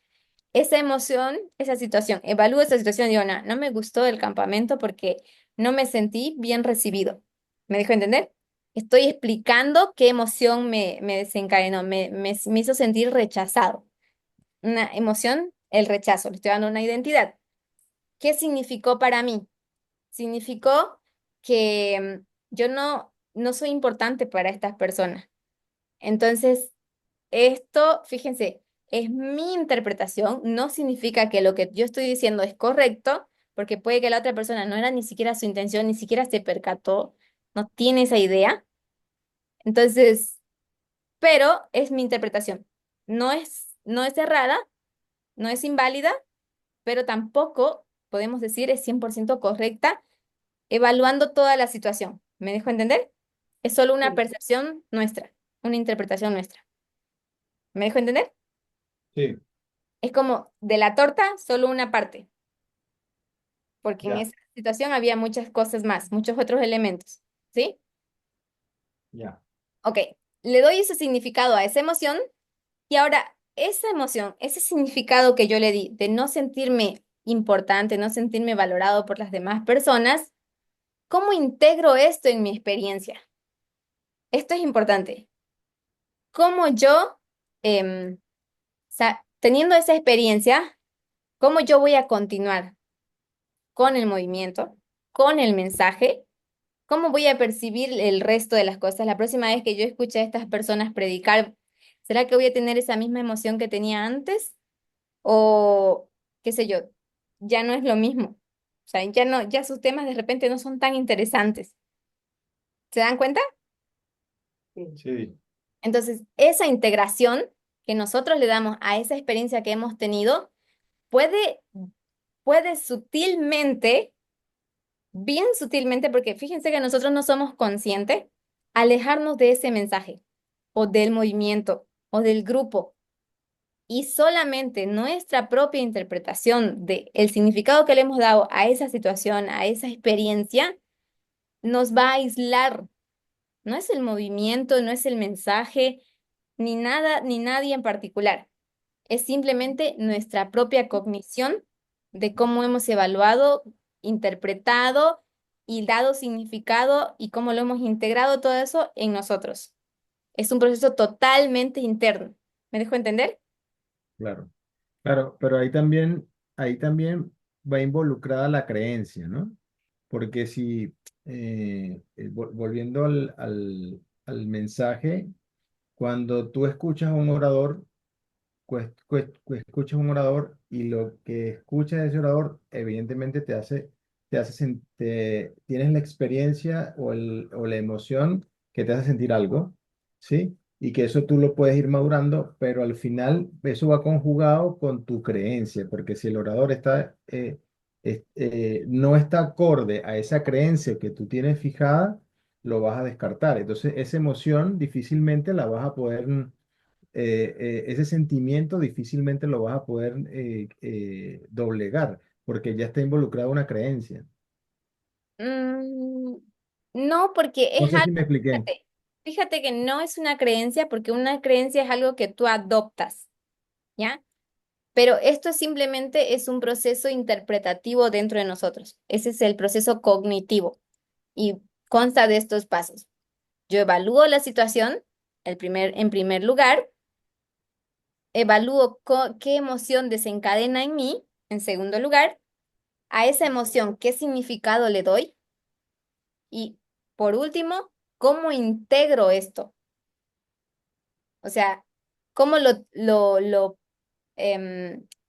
Esa emoción, esa situación, evalúo esa situación y digo, no, no me gustó el campamento porque no me sentí bien recibido. ¿Me dejo entender? Estoy explicando qué emoción me desencadenó, me hizo sentir rechazado. Una emoción, el rechazo, le estoy dando una identidad. ¿Qué significó para mí? Significó que yo no soy importante para estas personas. Entonces, esto, fíjense, es mi interpretación, no significa que lo que yo estoy diciendo es correcto, porque puede que la otra persona no era ni siquiera su intención, ni siquiera se percató, no tiene esa idea. Entonces, pero es mi interpretación. No es errada, no es inválida, pero tampoco podemos decir es 100% correcta evaluando toda la situación. ¿Me dejo entender? Es solo una Sí. percepción nuestra, una interpretación nuestra. ¿Me dejo entender? Sí, Es como de la torta, solo una parte, porque en ya, esa situación había muchas cosas más, muchos otros elementos. ¿Sí? ya. Ok, le doy ese significado a esa emoción y ahora esa emoción, ese significado que yo le di de no sentirme importante, no sentirme valorado por las demás personas, ¿cómo integro esto en mi experiencia? Esto es importante. ¿Cómo yo, teniendo esa experiencia, cómo yo voy a continuar con el movimiento, con el mensaje? ¿Cómo voy a percibir el resto de las cosas? La próxima vez que yo escuche a estas personas predicar, ¿será que voy a tener esa misma emoción que tenía antes? O, qué sé yo, ya no es lo mismo. O sea, ya no, ya sus temas de repente no son tan interesantes. ¿Se dan cuenta? Sí, Entonces, esa integración que nosotros le damos a esa experiencia que hemos tenido puede, puede sutilmente, bien sutilmente, porque fíjense que nosotros no somos conscientes, alejarnos de ese mensaje o del movimiento o del grupo. Y solamente nuestra propia interpretación de el significado que le hemos dado a esa situación, a esa experiencia, nos va a aislar. No es el movimiento, no es el mensaje, ni nada, ni nadie en particular. Es simplemente nuestra propia cognición de cómo hemos evaluado, interpretado y dado significado y cómo lo hemos integrado todo eso en nosotros. Es un proceso totalmente interno. ¿Me dejo entender? claro. Claro, pero ahí también va involucrada la creencia, ¿no? Porque si, volviendo al mensaje, cuando tú escuchas a un orador, escuchas un orador y lo que escuchas de ese orador evidentemente tienes la experiencia o la emoción que te hace sentir algo, ¿sí? Y que eso tú lo puedes ir madurando, pero al final eso va conjugado con tu creencia, porque si el orador no está acorde a esa creencia que tú tienes fijada, lo vas a descartar. Entonces, esa emoción difícilmente la vas a poder ese sentimiento difícilmente lo vas a poder doblegar, porque ya está involucrada una creencia. Mm, no, porque No es sé algo, si me expliqué. fíjate que no es una creencia, porque una creencia es algo que tú adoptas, ¿ya? Pero esto simplemente es un proceso interpretativo dentro de nosotros. Ese es el proceso cognitivo y consta de estos pasos. Yo evalúo la situación, en primer lugar, evalúo qué emoción desencadena en mí, en segundo lugar, a esa emoción, qué significado le doy y, por último, cómo integro esto. O sea, cómo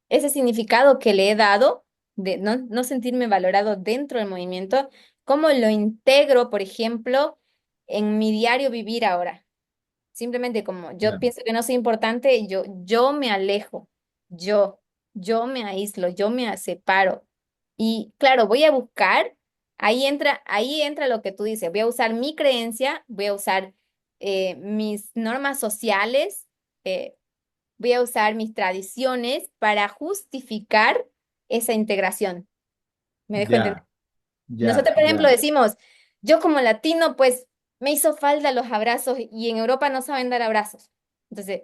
ese significado que le he dado de no sentirme valorado dentro del movimiento, cómo lo integro, por ejemplo, en mi diario vivir ahora. Simplemente como yo Claro, pienso que no soy importante, yo me alejo, yo, yo me aíslo, yo me separo. Y claro, voy a buscar, ahí entra lo que tú dices, voy a usar mi creencia, voy a usar mis normas sociales, eh, voy a usar mis tradiciones para justificar esa integración. ¿Me dejo entender? Ya, ya, Nosotros, por ejemplo, ya. decimos, yo como latino, pues me hizo falta los abrazos y en Europa no saben dar abrazos. Entonces,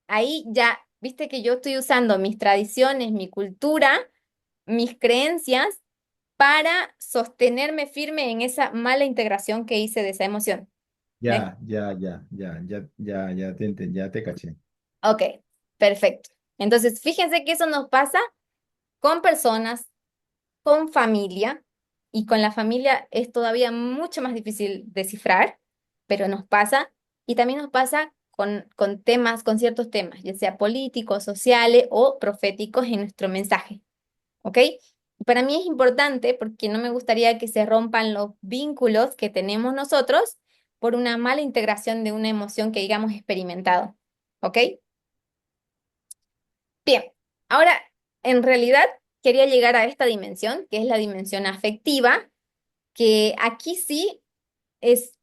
ahí ya, viste que yo estoy usando mis tradiciones, mi cultura, mis creencias para sostenerme firme en esa mala integración que hice de esa emoción. ¿Me- Ya te caché. Ok, perfecto. Entonces, fíjense que eso nos pasa con personas, con familia, y con la familia es todavía mucho más difícil descifrar, pero nos pasa, y también nos pasa con temas, con ciertos temas, ya sea políticos, sociales o proféticos en nuestro mensaje, ¿ok? Para mí es importante porque no me gustaría que se rompan los vínculos que tenemos nosotros por una mala integración de una emoción que digamos experimentado, ¿ok? Bien, ahora en realidad quería llegar a esta dimensión, que es la dimensión afectiva, que aquí sí es,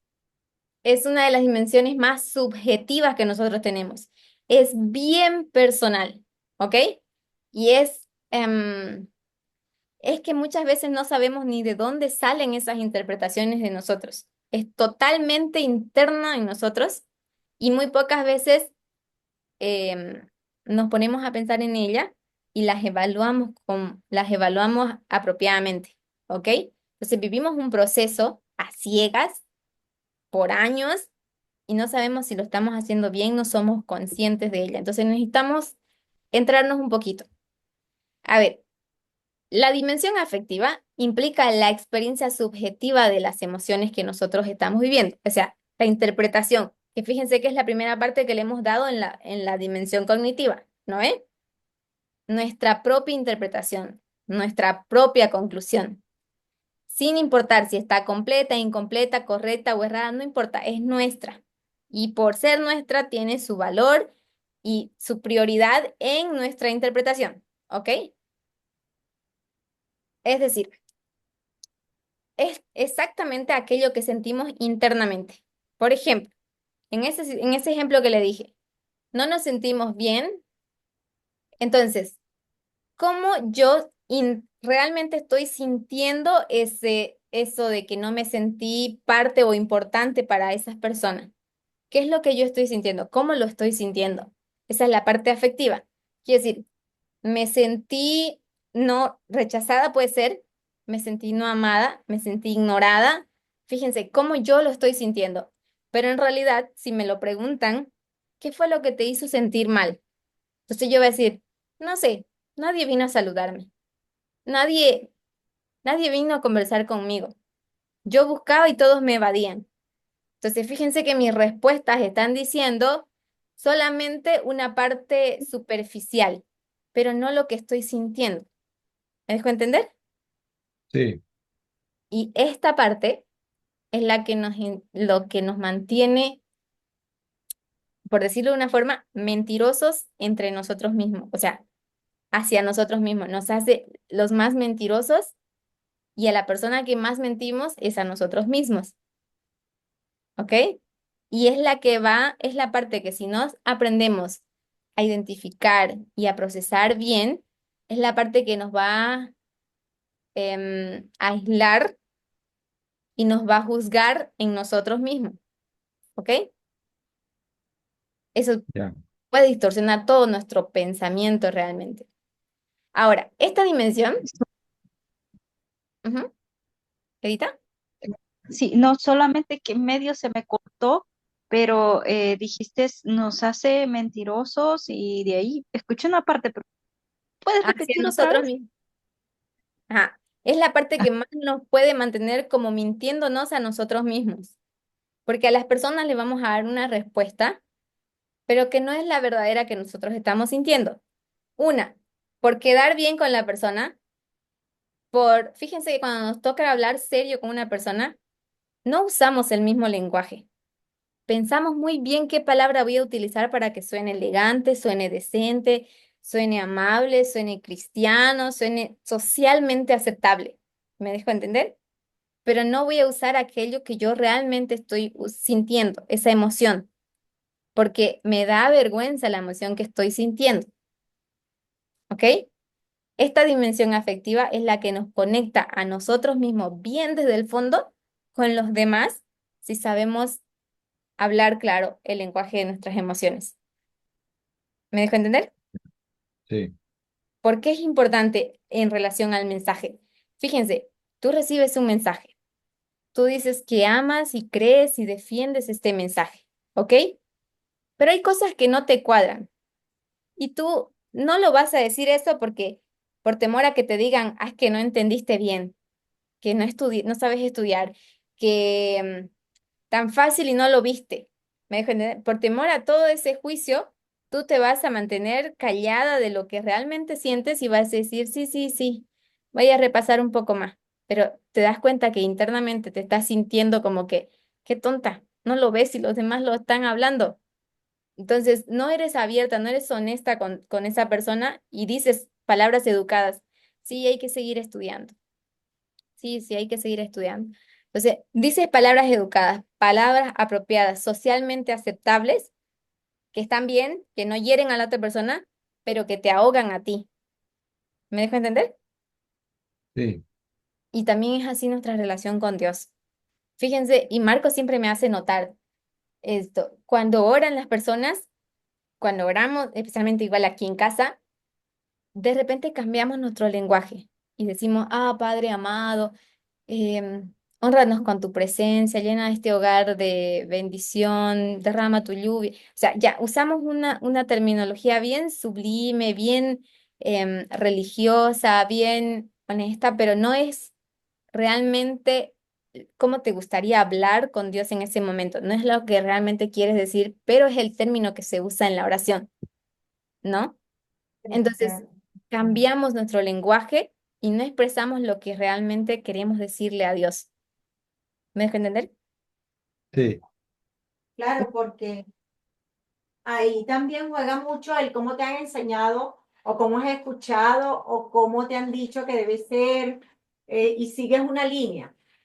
es una de las dimensiones más subjetivas que nosotros tenemos. Es bien personal, ¿ok? Y es que muchas veces no sabemos ni de dónde salen esas interpretaciones de nosotros. Es totalmente interna en nosotros y muy pocas veces em, nos ponemos a pensar en ella y las evaluamos apropiadamente, ¿ok? Entonces vivimos un proceso a ciegas por años y no sabemos si lo estamos haciendo bien, no somos conscientes de ella. Entonces necesitamos entrarnos un poquito. A ver, la dimensión afectiva implica la experiencia subjetiva de las emociones que nosotros estamos viviendo, o sea, la interpretación, que fíjense que es la primera parte que le hemos dado en la dimensión cognitiva, ¿no ve? Nuestra propia interpretación, nuestra propia conclusión, sin importar si está completa, incompleta, correcta o errada, no importa, es nuestra. Y por ser nuestra, tiene su valor y su prioridad en nuestra interpretación, ¿ok? Es decir, es exactamente aquello que sentimos internamente. Por ejemplo, en ese ejemplo que le dije, no nos sentimos bien, entonces, ¿cómo yo realmente estoy sintiendo eso de que no me sentí parte o importante para esas personas? ¿Qué es lo que yo estoy sintiendo? ¿Cómo lo estoy sintiendo? Esa es la parte afectiva. Quiere decir, me sentí no rechazada, puede ser, me sentí no amada, me sentí ignorada. Fíjense cómo yo lo estoy sintiendo. Pero en realidad, si me lo preguntan, ¿qué fue lo que te hizo sentir mal? Entonces yo voy a decir, no sé, nadie vino a saludarme, nadie, nadie vino a conversar conmigo. Yo buscaba y todos me evadían. Entonces fíjense que mis respuestas están diciendo solamente una parte superficial, pero no lo que estoy sintiendo. ¿Me dejo entender? Sí, Y esta parte es lo que nos mantiene, por decirlo de una forma, mentirosos entre nosotros mismos, o sea, hacia nosotros mismos. Nos hace los más mentirosos y a la persona que más mentimos es a nosotros mismos, ¿ok? Y es es la parte que si nos aprendemos a identificar y a procesar bien, es la parte que nos va a aislar y nos va a juzgar en nosotros mismos, ¿ok? Eso ya. puede distorsionar todo nuestro pensamiento realmente. Ahora, esta dimensión, ujú, Edita, Sí, no solamente que en medio se me cortó, pero dijiste nos hace mentirosos y de ahí escuché una parte, pero ¿puedes hacia repetir otra nosotros vez? mismos. Ajá. Es la parte que más nos puede mantener como mintiéndonos a nosotros mismos, porque a las personas le vamos a dar una respuesta, pero que no es la verdadera que nosotros estamos sintiendo. Una, por quedar bien con la persona, fíjense que cuando nos toca hablar serio con una persona, no usamos el mismo lenguaje. Pensamos muy bien qué palabra voy a utilizar para que suene elegante, suene decente, suene amable, suene cristiano, suene socialmente aceptable. ¿Me dejo entender? Pero no voy a usar aquello que yo realmente estoy sintiendo, esa emoción, porque me da vergüenza la emoción que estoy sintiendo, ¿ok? Esta dimensión afectiva es la que nos conecta a nosotros mismos bien desde el fondo con los demás, si sabemos hablar claro el lenguaje de nuestras emociones. ¿Me dejo entender? Sí, ¿Por qué es importante en relación al mensaje? Fíjense, tú recibes un mensaje, tú dices que amas y crees y defiendes este mensaje, ¿ok? Pero hay cosas que no te cuadran y tú no lo vas a decir eso porque por temor a que te digan, ah, es que no entendiste bien, que no sabes estudiar, que tan fácil y no lo viste. ¿Me dejo entender? Por temor a todo ese juicio, tú te vas a mantener callada de lo que realmente sientes y vas a decir, sí, sí, sí, voy a repasar un poco más. Pero te das cuenta que internamente te estás sintiendo como que, qué tonta, no lo ves y los demás lo están hablando. Entonces, no eres abierta, no eres honesta con esa persona y dices palabras educadas. Sí, hay que seguir estudiando. Sí, sí, hay que seguir estudiando. Entonces, dices palabras educadas, palabras apropiadas, socialmente aceptables, que están bien, que no hieren a la otra persona, pero que te ahogan a ti. ¿Me dejo entender? sí, Y también es así nuestra relación con Dios. Fíjense, y Marco siempre me hace notar esto, cuando oran las personas, cuando oramos, especialmente igual aquí en casa, de repente cambiamos nuestro lenguaje y decimos, ah, Padre amado, hónranos con tu presencia, llena este hogar de bendición, derrama tu lluvia. O sea, ya usamos una terminología bien sublime, bien religiosa, bien honesta, pero no es realmente cómo te gustaría hablar con Dios en ese momento. No es lo que realmente quieres decir, pero es el término que se usa en la oración, ¿no? Entonces, cambiamos nuestro lenguaje y no expresamos lo que realmente queremos decirle a Dios. ¿Me dejo entender? sí, Claro, porque ahí también juega mucho el cómo te han enseñado o cómo has escuchado o cómo te han dicho que debe ser y sigues solo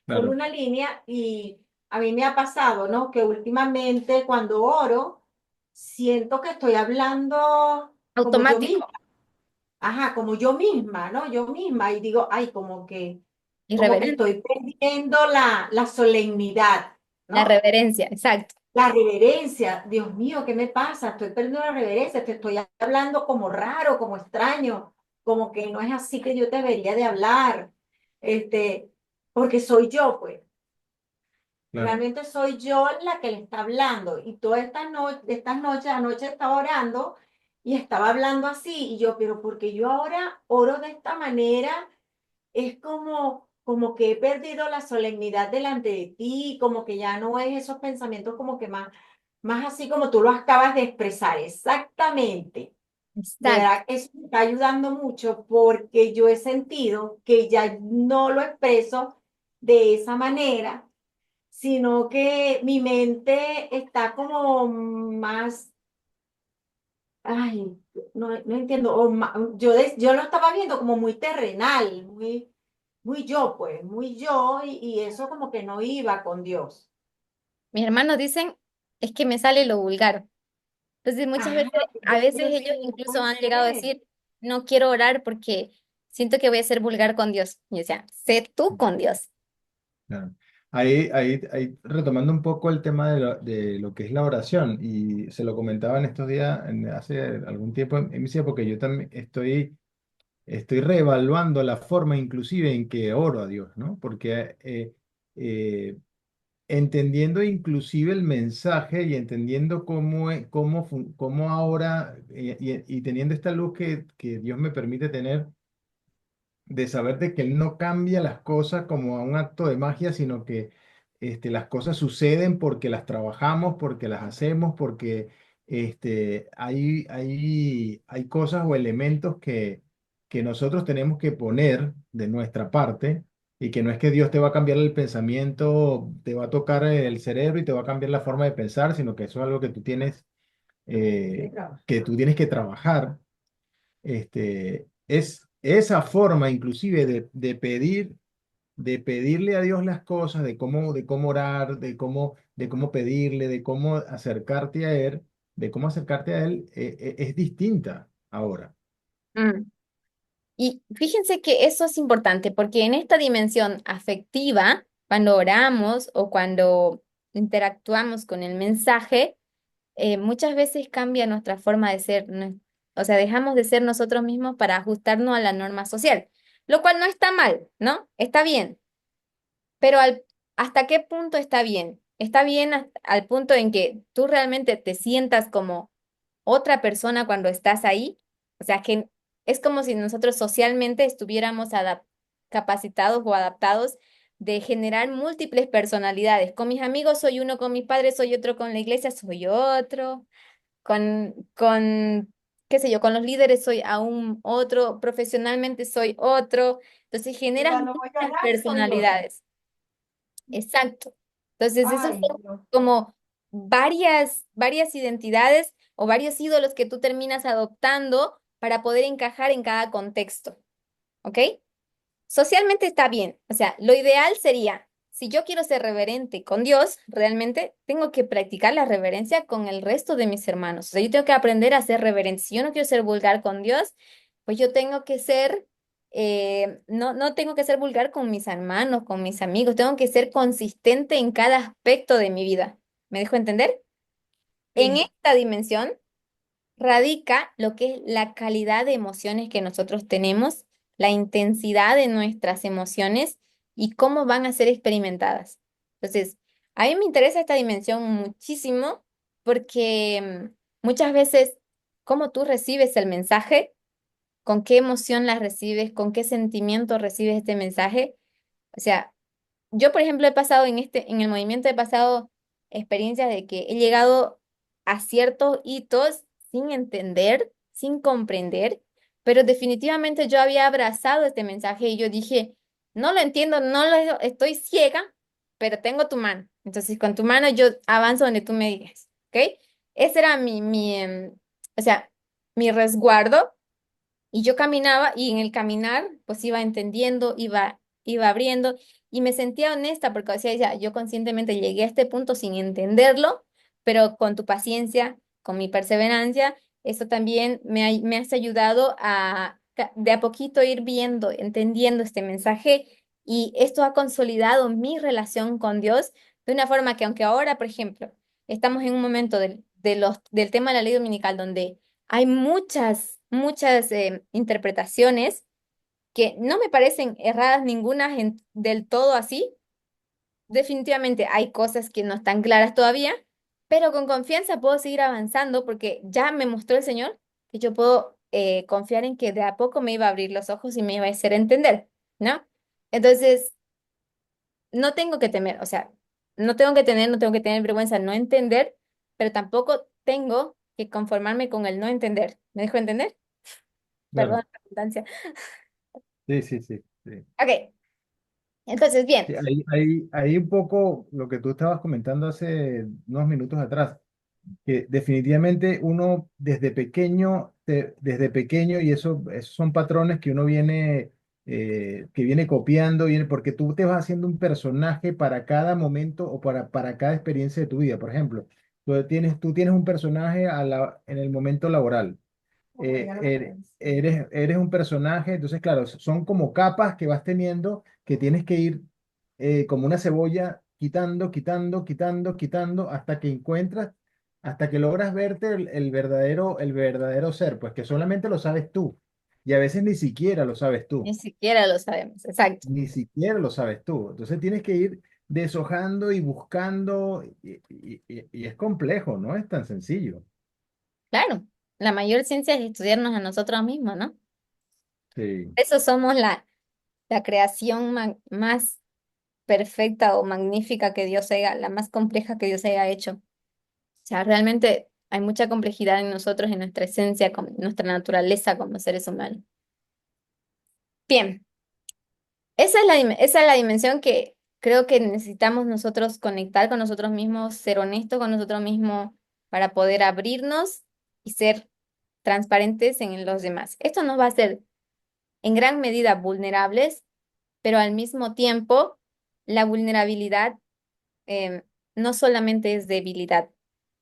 claro, una línea y a mí me ha pasado, ¿no? Que últimamente cuando oro siento que estoy hablando como yo misma, Automático, ajá, como yo misma, ¿no? Yo misma y digo, ay, como que irreverente. estoy perdiendo la solemnidad, La ¿no? reverencia, exacto. La reverencia, Dios mío, ¿qué me pasa? Estoy perdiendo la reverencia, te estoy hablando como raro, como extraño, como que no es así que yo te debería de hablar, este, porque soy yo, pues, claro, realmente soy yo la que le está hablando. Y todas estas noches, anoche estaba orando y estaba hablando así, y yo, pero porque yo ahora oro de esta manera es como que he perdido la solemnidad delante de ti, como que ya no es esos pensamientos como que más así como tú lo acabas de expresar, exactamente. De Exacto. verdad, eso me está ayudando mucho porque yo he sentido que ya no lo expreso de esa manera, sino que mi mente está como más, ay, no entiendo, yo lo estaba viendo como muy terrenal, muy yo, pues, muy yo, y eso como que no iba con Dios. Mis hermanos dicen, es que me sale lo vulgar. Entonces, muchas Ajá, veces, a veces pero ellos sí, incluso puede han llegado a ser. decir, no quiero orar porque siento que voy a ser vulgar con Dios. Y yo decía, sé tú con Dios. claro. Ahí, retomando un poco el tema de lo que es la oración, y se lo comentaba en estos días, hace algún tiempo en mi vida, porque yo también estoy reevaluando la forma inclusive en que oro a Dios, ¿no? Porque eh, entendiendo inclusive el mensaje y entendiendo cómo ahora, y teniendo esta luz que Dios me permite tener, de saber de que Él no cambia las cosas como a un acto de magia, sino que las cosas suceden porque las trabajamos, porque las hacemos, porque hay cosas o elementos que nosotros tenemos que poner de nuestra parte, y que no es que Dios te va a cambiar el pensamiento, te va a tocar el cerebro y te va a cambiar la forma de pensar, sino que eso es algo Sí, eh, claro. que tú tienes que trabajar. Es esa forma inclusive de pedirle a Dios las cosas, de cómo orar, de cómo pedirle, de cómo acercarte a Él, es distinta ahora. Mm. Y fíjense que eso es importante porque en esta dimensión afectiva, cuando oramos o cuando interactuamos con el mensaje, muchas veces cambia nuestra forma de ser, o sea, dejamos de ser nosotros mismos para ajustarnos a la norma social, lo cual no está mal, ¿no? Está bien, pero ¿hasta qué punto está bien? Está bien al punto en que tú realmente te sientas como otra persona cuando estás ahí. O sea, que es como si nosotros socialmente estuviéramos capacitados o adaptados de generar múltiples personalidades. Con mis amigos soy uno, con mis padres soy otro, con la iglesia soy otro, qué sé yo, con los líderes soy aún otro, profesionalmente soy otro. Entonces generas Ya no voy a muchas orar, soy otro. personalidades. Exacto. Entonces, esos Ay, son Dios. como varias identidades o varios ídolos que tú terminas adoptando para poder encajar en cada contexto, ¿ok? Socialmente está bien. O sea, lo ideal sería, si yo quiero ser reverente con Dios, realmente tengo que practicar la reverencia con el resto de mis hermanos. O sea, yo tengo que aprender a ser reverente. Si yo no quiero ser vulgar con Dios, pues yo tengo que ser, no tengo que ser vulgar con mis hermanos, con mis amigos. Tengo que ser consistente en cada aspecto de mi vida. ¿Me dejo entender? En Sí. esta dimensión radica lo que es la calidad de emociones que nosotros tenemos, la intensidad de nuestras emociones y cómo van a ser experimentadas. Entonces, a mí me interesa esta dimensión muchísimo porque muchas veces cómo tú recibes el mensaje, con qué emoción la recibes, con qué sentimiento recibes este mensaje. O sea, yo, por ejemplo, he pasado en el movimiento, he pasado experiencias de que he llegado a ciertos hitos sin entender, sin comprender, pero definitivamente yo había abrazado este mensaje y yo dije, no lo entiendo, estoy ciega, pero tengo tu mano. Entonces, con tu mano yo avanzo donde tú me digas, ¿ok? Ese era o sea, mi resguardo y yo caminaba y en el caminar pues iba entendiendo, iba abriendo y me sentía honesta porque decía, yo conscientemente llegué a este punto sin entenderlo, pero con tu paciencia, con mi perseverancia, eso también me has ayudado a de a poquito ir viendo, entendiendo este mensaje y esto ha consolidado mi relación con Dios de una forma que aunque ahora, por ejemplo, estamos en un momento del tema de la ley dominical donde hay muchas interpretaciones que no me parecen erradas ninguna del todo así. Definitivamente hay cosas que no están claras todavía, pero con confianza puedo seguir avanzando porque ya me mostró el Señor que yo puedo confiar en que de a poco me iba a abrir los ojos y me iba a hacer entender, ¿no? Entonces, no tengo que temer, o sea, no tengo que tener vergüenza no entender, pero tampoco tengo que conformarme con el no entender. ¿Me dejo entender? Perdón Claro. la redundancia. Sí, sí, sí, sí. Ok, entonces, bien. Sí, ahí un poco lo que tú estabas comentando hace unos minutos atrás, que definitivamente uno desde pequeño, y esos son patrones que uno viene copiando, porque tú te vas haciendo un personaje para cada momento o para cada experiencia de tu vida. Por ejemplo, tú tienes un personaje en el momento laboral. Eres un personaje, entonces claro, son como capas que vas teniendo que tienes que ir como una cebolla quitando, quitando, quitando, quitando hasta que logras verte el verdadero ser, pues que solamente lo sabes tú y a veces ni siquiera lo sabes tú, Ni siquiera lo sabemos, exacto. ni siquiera lo sabes tú. Entonces tienes que ir deshojando y buscando y es complejo, no es tan sencillo. Claro, la mayor ciencia es estudiarnos a nosotros mismos, ¿no? Sí, Eso somos la creación más perfecta o magnífica que Dios haya, la más compleja que Dios haya hecho. O sea, realmente hay mucha complejidad en nosotros, en nuestra esencia, con nuestra naturaleza como seres humanos. Bien, esa es la dimensión que creo que necesitamos nosotros conectar con nosotros mismos, ser honestos con nosotros mismos para poder abrirnos y ser transparentes en los demás. Esto nos va a hacer en gran medida vulnerables, pero al mismo tiempo la vulnerabilidad em, no solamente es debilidad,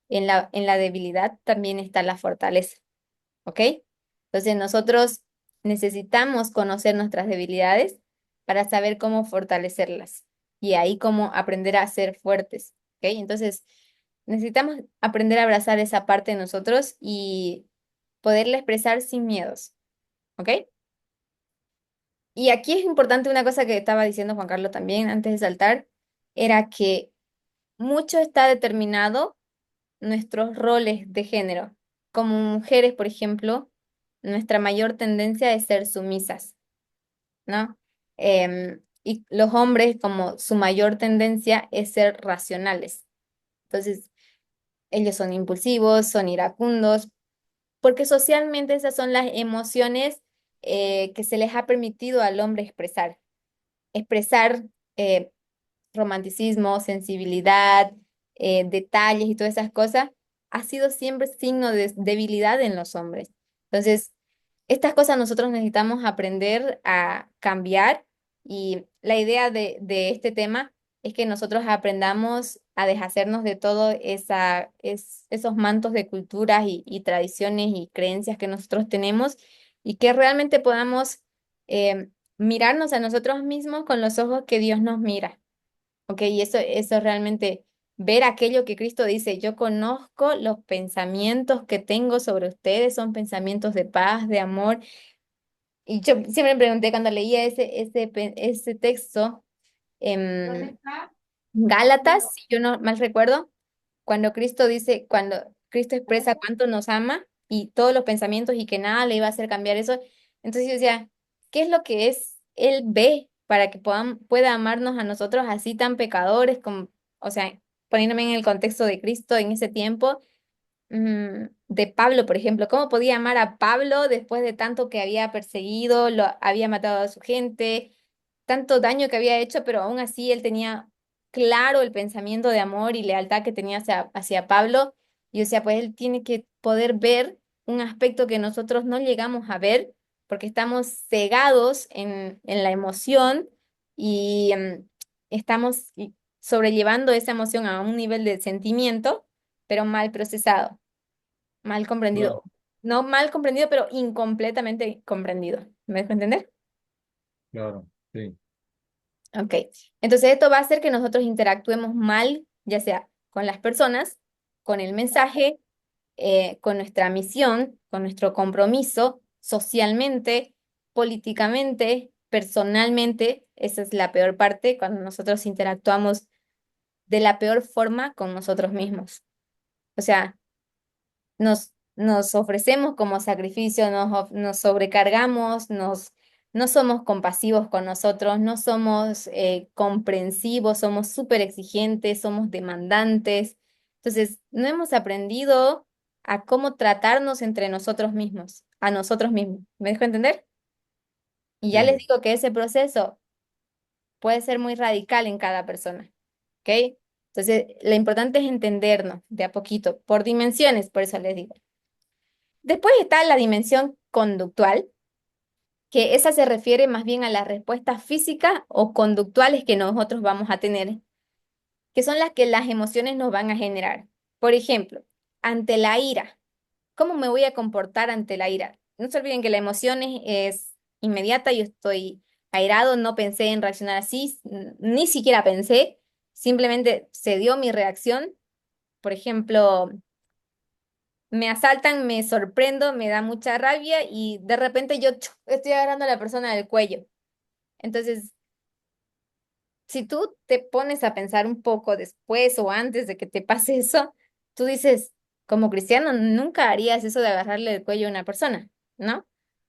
en la debilidad también está la fortaleza, ¿ok? Entonces nosotros necesitamos conocer nuestras debilidades para saber cómo fortalecerlas y ahí cómo aprender a ser fuertes, ¿ok? Entonces, necesitamos aprender a abrazar esa parte de nosotros y poderla expresar sin miedos, ¿ok? Y aquí es importante una cosa que estaba diciendo Juan Carlos también antes de saltar, era que mucho está determinado nuestros roles de género. Como mujeres, por ejemplo, nuestra mayor tendencia es ser sumisas, ¿no? Y los hombres, como su mayor tendencia es ser racionales. Entonces, ellos son impulsivos, son iracundos, porque socialmente esas son las emociones que se les ha permitido al hombre expresar. Expresar eh, romanticismo, sensibilidad, detalles y todas esas cosas, ha sido siempre signo de debilidad en los hombres. Entonces, estas cosas nosotros necesitamos aprender a cambiar y la idea de este tema es que nosotros aprendamos a deshacernos de todo esos mantos de culturas y tradiciones y creencias que nosotros tenemos y que realmente podamos mirarnos a nosotros mismos con los ojos que Dios nos mira. Ok, y eso realmente, ver aquello que Cristo dice, yo conozco los pensamientos que tengo sobre ustedes, son pensamientos de paz, de amor. Y yo siempre me pregunté cuando leía ese texto, ¿Dónde en está? Gálatas, si yo no mal recuerdo, cuando Cristo dice, cuando Cristo expresa cuánto nos ama y todos los pensamientos y que nada le iba a hacer cambiar eso, entonces yo decía, ¿qué es lo que es Él ve para que pueda amarnos a nosotros así tan pecadores, como, o sea, poniéndome en el contexto de Cristo en ese tiempo, de Pablo, por ejemplo, ¿cómo podía amar a Pablo después de tanto que había perseguido, lo había matado a su gente, tanto daño que había hecho, pero aún así él tenía claro el pensamiento de amor y lealtad que tenía hacia Pablo? Y o sea, pues él tiene que poder ver un aspecto que nosotros no llegamos a ver porque estamos cegados en la emoción y estamos sobrellevando esa emoción a un nivel de sentimiento, pero mal procesado, mal Claro, comprendido. No mal comprendido, pero incompletamente comprendido. ¿Me dejo entender? claro, sí. Ok, entonces esto va a hacer que nosotros interactuemos mal, ya sea con las personas, con el mensaje, con nuestra misión, con nuestro compromiso, socialmente, políticamente, personalmente. Esa es la peor parte, cuando nosotros interactuamos de la peor forma con nosotros mismos. O sea, nos ofrecemos como sacrificio, nos sobrecargamos, no somos compasivos con nosotros, no somos comprensivos, somos súper exigentes, somos demandantes. Entonces, no hemos aprendido a cómo tratarnos entre nosotros mismos, a nosotros mismos. ¿Me dejo entender? Y ya les Sí. digo que ese proceso puede ser muy radical en cada persona, ¿ok? Entonces, lo importante es entendernos de a poquito, por dimensiones, por eso les digo. Después está la dimensión conductual, que esa se refiere más bien a las respuestas físicas o conductuales que nosotros vamos a tener, que son las que las emociones nos van a generar. Por ejemplo, ante la ira, ¿cómo me voy a comportar ante la ira? No se olviden que la emoción es inmediata, yo estoy airado, no pensé en reaccionar así, ni siquiera pensé, simplemente se dio mi reacción. Por ejemplo, me asaltan, me sorprendo, me da mucha rabia y de repente yo estoy agarrando a la persona del cuello. Entonces, si tú te pones a pensar un poco después o antes de que te pase eso, tú dices, como cristiano, nunca harías eso de agarrarle el cuello a una persona, ¿no?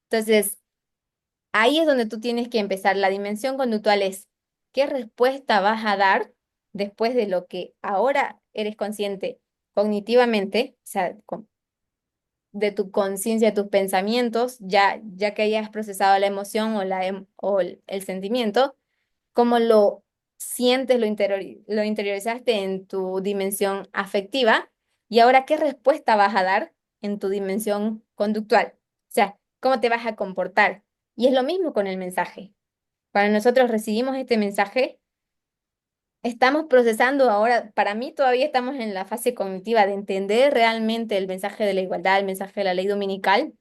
Entonces, ahí es donde tú tienes que empezar. La dimensión conductual es, ¿qué respuesta vas a dar después de lo que ahora eres consciente cognitivamente? O sea, de tu conciencia, de tus pensamientos, ya que hayas procesado la emoción o el sentimiento, cómo lo sientes, lo interiorizaste en tu dimensión afectiva y ahora qué respuesta vas a dar en tu dimensión conductual. O sea, cómo te vas a comportar. Y es lo mismo con el mensaje. Cuando nosotros recibimos este mensaje, estamos procesando ahora, para mí todavía estamos en la fase cognitiva de entender realmente el mensaje de la igualdad, el mensaje de la ley dominical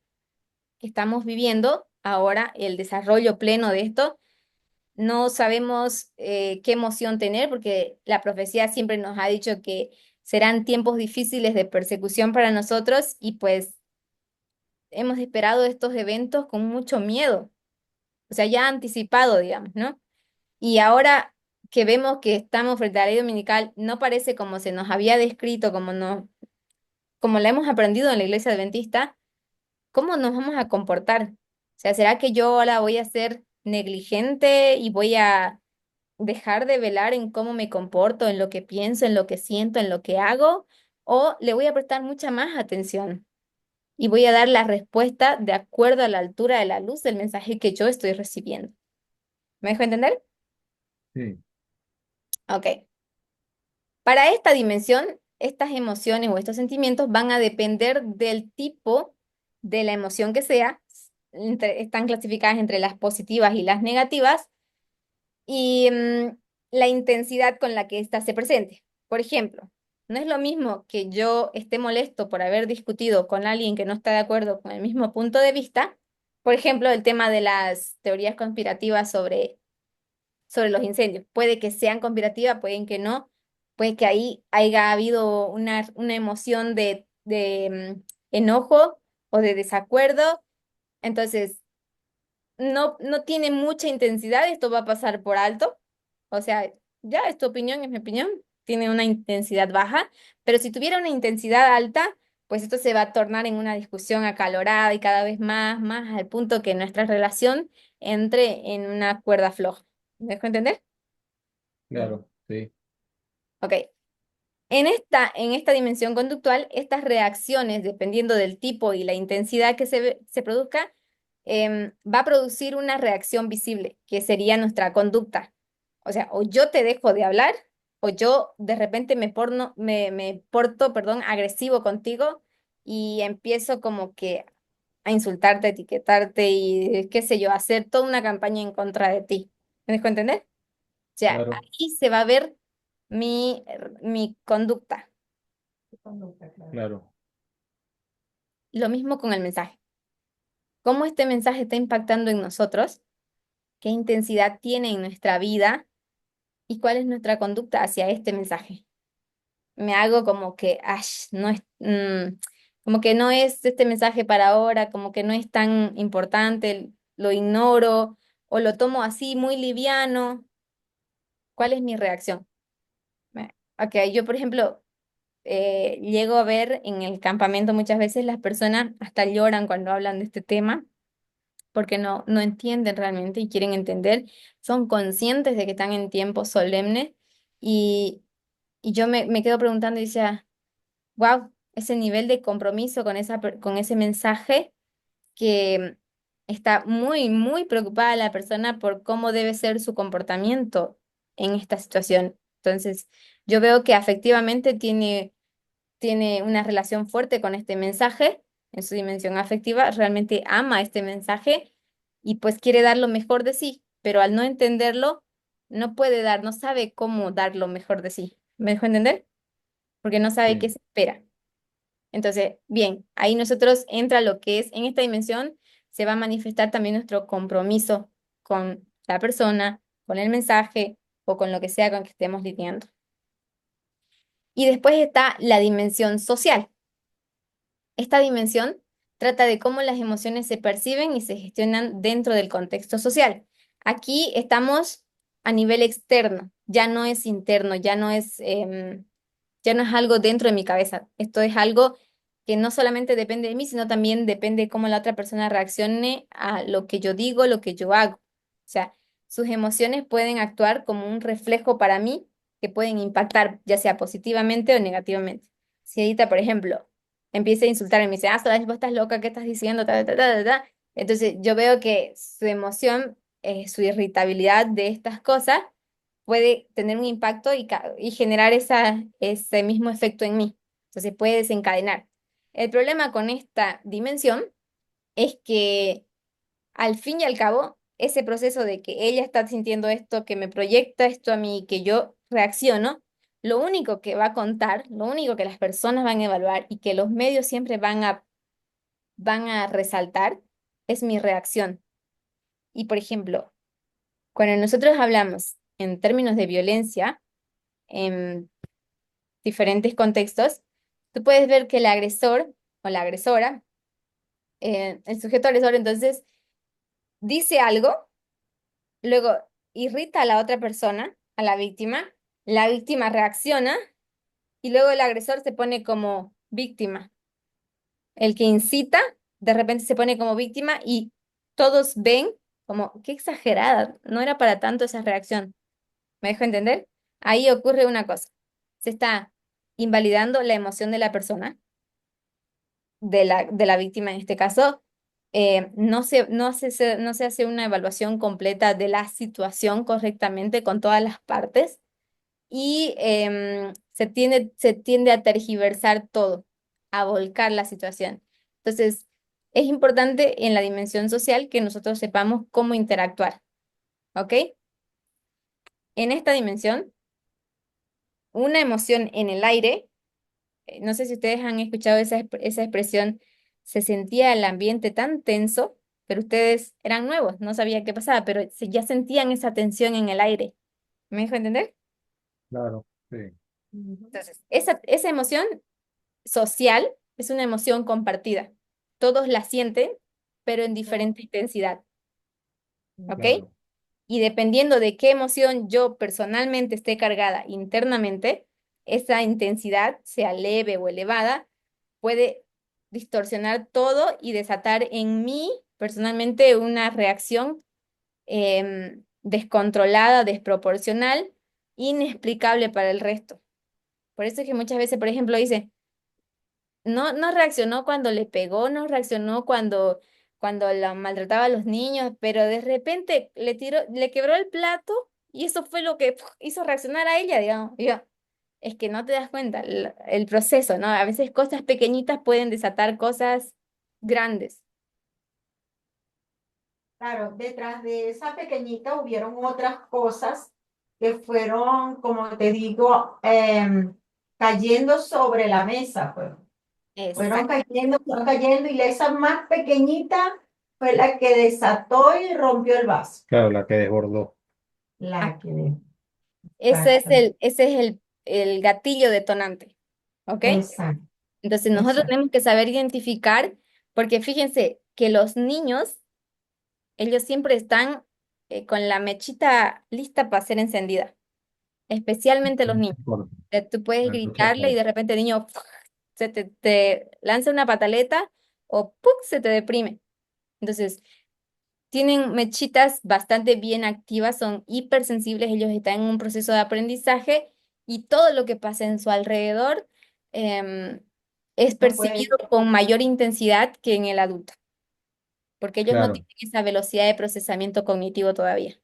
que estamos viviendo ahora el desarrollo pleno de esto. No sabemos qué emoción tener porque la profecía siempre nos ha dicho que serán tiempos difíciles de persecución para nosotros y pues hemos esperado estos eventos con mucho miedo, o sea, ya anticipado, digamos, ¿no? Y ahora que vemos que estamos frente a la ley dominical, no parece como se nos había descrito, como no, como la hemos aprendido en la iglesia adventista, ¿cómo nos vamos a comportar? O sea, ¿será que yo ahora voy a ser negligente y voy a dejar de velar en cómo me comporto, en lo que pienso, en lo que siento, en lo que hago? ¿O le voy a prestar mucha más atención y voy a dar la respuesta de acuerdo a la altura de la luz del mensaje que yo estoy recibiendo? ¿Me dejo entender? Sí, Ok. Para esta dimensión, estas emociones o estos sentimientos van a depender del tipo de la emoción que sea. Están clasificadas entre las positivas y las negativas y la intensidad con la que ésta se presente. Por ejemplo, no es lo mismo que yo esté molesto por haber discutido con alguien que no está de acuerdo con el mismo punto de vista. Por ejemplo, el tema de las teorías conspirativas sobre los incendios. Puede que sean conspirativas, pueden que no, puede que ahí haya habido una emoción de enojo o de desacuerdo. Entonces, no tiene mucha intensidad, esto va a pasar por alto. O sea, ya es tu opinión, es mi opinión, tiene una intensidad baja, pero si tuviera una intensidad alta, pues esto se va a tornar en una discusión acalorada y cada vez más, al punto que nuestra relación entre en una cuerda floja. ¿Me dejo entender? claro, sí, Ok. En esta dimensión conductual, estas reacciones, dependiendo del tipo y la intensidad que se produzca, va a producir una reacción visible, que sería nuestra conducta. O sea, o yo te dejo de hablar, o yo de repente me porto, perdón, agresivo contigo y empiezo como que a insultarte, a etiquetarte y qué sé yo, a hacer toda una campaña en contra de ti. ¿Me dejo entender? O sea, claro, ahí se va a ver mi conducta. claro, Lo mismo con el mensaje. ¿Cómo este mensaje está impactando en nosotros? ¿Qué intensidad tiene en nuestra vida? ¿Y cuál es nuestra conducta hacia este mensaje? Me hago como que, no es, como que no es este mensaje para ahora, como que no es tan importante, lo ignoro o lo tomo así muy liviano. ¿Cuál es mi reacción? Ok, yo por ejemplo, llego a ver en el campamento muchas veces las personas hasta lloran cuando hablan de este tema porque no entienden realmente y quieren entender, son conscientes de que están en tiempos solemnes y, y yo me quedo preguntando y decía, wow, ese nivel de compromiso con con ese mensaje que está muy preocupada la persona por cómo debe ser su comportamiento en esta situación. Entonces, yo veo que afectivamente tiene una relación fuerte con este mensaje, en su dimensión afectiva, realmente ama este mensaje y pues quiere dar lo mejor de sí, pero al no entenderlo, no puede dar, no sabe cómo dar lo mejor de sí. ¿Me dejo entender? Porque no sabe qué sí, se espera. Entonces, bien, ahí nosotros entra lo que es, en esta dimensión se va a manifestar también nuestro compromiso con la persona, con el mensaje o con lo que sea con que estemos lidiando. Y después está la dimensión social. Esta dimensión trata de cómo las emociones se perciben y se gestionan dentro del contexto social. Aquí estamos a nivel externo, ya no es interno, ya no es algo dentro de mi cabeza. Esto es algo que no solamente depende de mí, sino también depende de cómo la otra persona reaccione a lo que yo digo, lo que yo hago. O sea, sus emociones pueden actuar como un reflejo para mí que pueden impactar, ya sea positivamente o negativamente. Si Edita, por ejemplo, empieza a insultarme y me dice, Solange, vos estás loca, ¿qué estás diciendo? Entonces yo veo que su emoción, su irritabilidad de estas cosas puede tener un impacto y generar ese mismo efecto en mí. Entonces puede desencadenar. El problema con esta dimensión es que al fin y al cabo, ese proceso de que ella está sintiendo esto, que me proyecta esto a mí, que yo reacciono, lo único que va a contar, lo único que las personas van a evaluar y que los medios siempre van a resaltar es mi reacción. Y por ejemplo, cuando nosotros hablamos en términos de violencia, en diferentes contextos, tú puedes ver que el agresor o la agresora, el sujeto agresor, entonces dice algo, luego irrita a la otra persona, a la víctima reacciona y luego el agresor se pone como víctima. El que incita, de repente se pone como víctima y todos ven como, qué exagerada, no era para tanto esa reacción. ¿Me dejo entender? Ahí ocurre una cosa. Se está invalidando la emoción de la persona, de la víctima en este caso. No se hace una evaluación completa de la situación correctamente con todas las partes y se tiende a tergiversar todo, a volcar la situación. Entonces, es importante en la dimensión social que nosotros sepamos cómo interactuar, ¿ok? En esta dimensión, una emoción en el aire, no sé si ustedes han escuchado esa expresión, se sentía el ambiente tan tenso, pero ustedes eran nuevos, no sabían qué pasaba, pero ya sentían esa tensión en el aire. ¿Me dejo entender? Claro, sí. Entonces, esa emoción social es una emoción compartida. Todos la sienten, pero en diferente intensidad, ¿ok? Claro, Y dependiendo de qué emoción yo personalmente esté cargada internamente, esa intensidad, sea leve o elevada, puede distorsionar todo y desatar en mí personalmente una reacción descontrolada, desproporcional, inexplicable para el resto. Por eso es que muchas veces, por ejemplo, dice, no reaccionó cuando le pegó, no reaccionó cuando la maltrataba a los niños, pero de repente le quebró el plato y eso fue lo que hizo reaccionar a ella, digamos. Y yo, es que no te das cuenta el proceso, ¿no? A veces cosas pequeñitas pueden desatar cosas grandes. Claro, detrás de esa pequeñita hubieron otras cosas que fueron, como te digo, cayendo sobre la mesa, pues. Exacto. Fueron cayendo y esa más pequeñita fue la que desató y rompió el vaso. claro, la que desbordó. La que, Ese es exacto, el gatillo detonante, ¿ok? exacto, Entonces nosotros exacto. tenemos que saber identificar, porque fíjense que los niños, ellos siempre están con la mechita lista para ser encendida, especialmente los niños. Por Tú puedes la cosa gritarle y por- de repente el niño te lanza una pataleta o ¡pum! Se te deprime. Entonces, tienen mechitas bastante bien activas, son hipersensibles, ellos están en un proceso de aprendizaje y todo lo que pasa en su alrededor em, es No puede. percibido con mayor intensidad que en el adulto, porque ellos no Claro, tienen esa velocidad de procesamiento cognitivo todavía.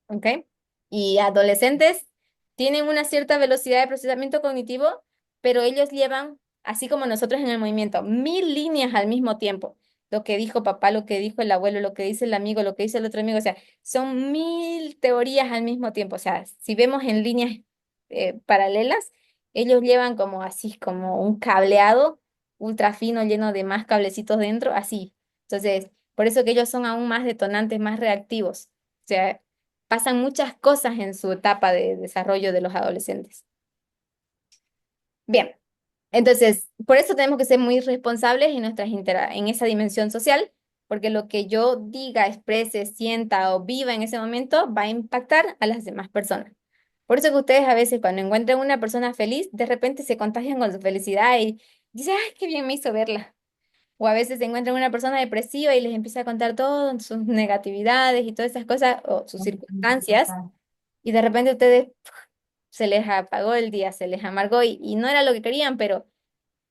¿Ok? Y adolescentes tienen una cierta velocidad de procesamiento cognitivo, pero ellos llevan, así como nosotros en el movimiento, 1000 líneas al mismo tiempo. Lo que dijo papá, lo que dijo el abuelo, lo que dice el amigo, lo que dice el otro amigo, o sea, son 1000 teorías al mismo tiempo. O sea, si vemos en líneas paralelas, ellos llevan como así, como un cableado ultra fino lleno de más cablecitos dentro, así. Entonces, por eso que ellos son aún más detonantes, más reactivos. O sea, pasan muchas cosas en su etapa de desarrollo de los adolescentes. Bien, entonces, por eso tenemos que ser muy responsables en en esa dimensión social, porque lo que yo diga, exprese, sienta o viva en ese momento va a impactar a las demás personas. Por eso que ustedes a veces cuando encuentran una persona feliz, de repente se contagian con su felicidad y dicen, ay, qué bien me hizo verla. O a veces se encuentran una persona depresiva y les empieza a contar todas sus negatividades y todas esas cosas o sus circunstancias. Y de repente a ustedes se les apagó el día, se les amargó y no era lo que querían, pero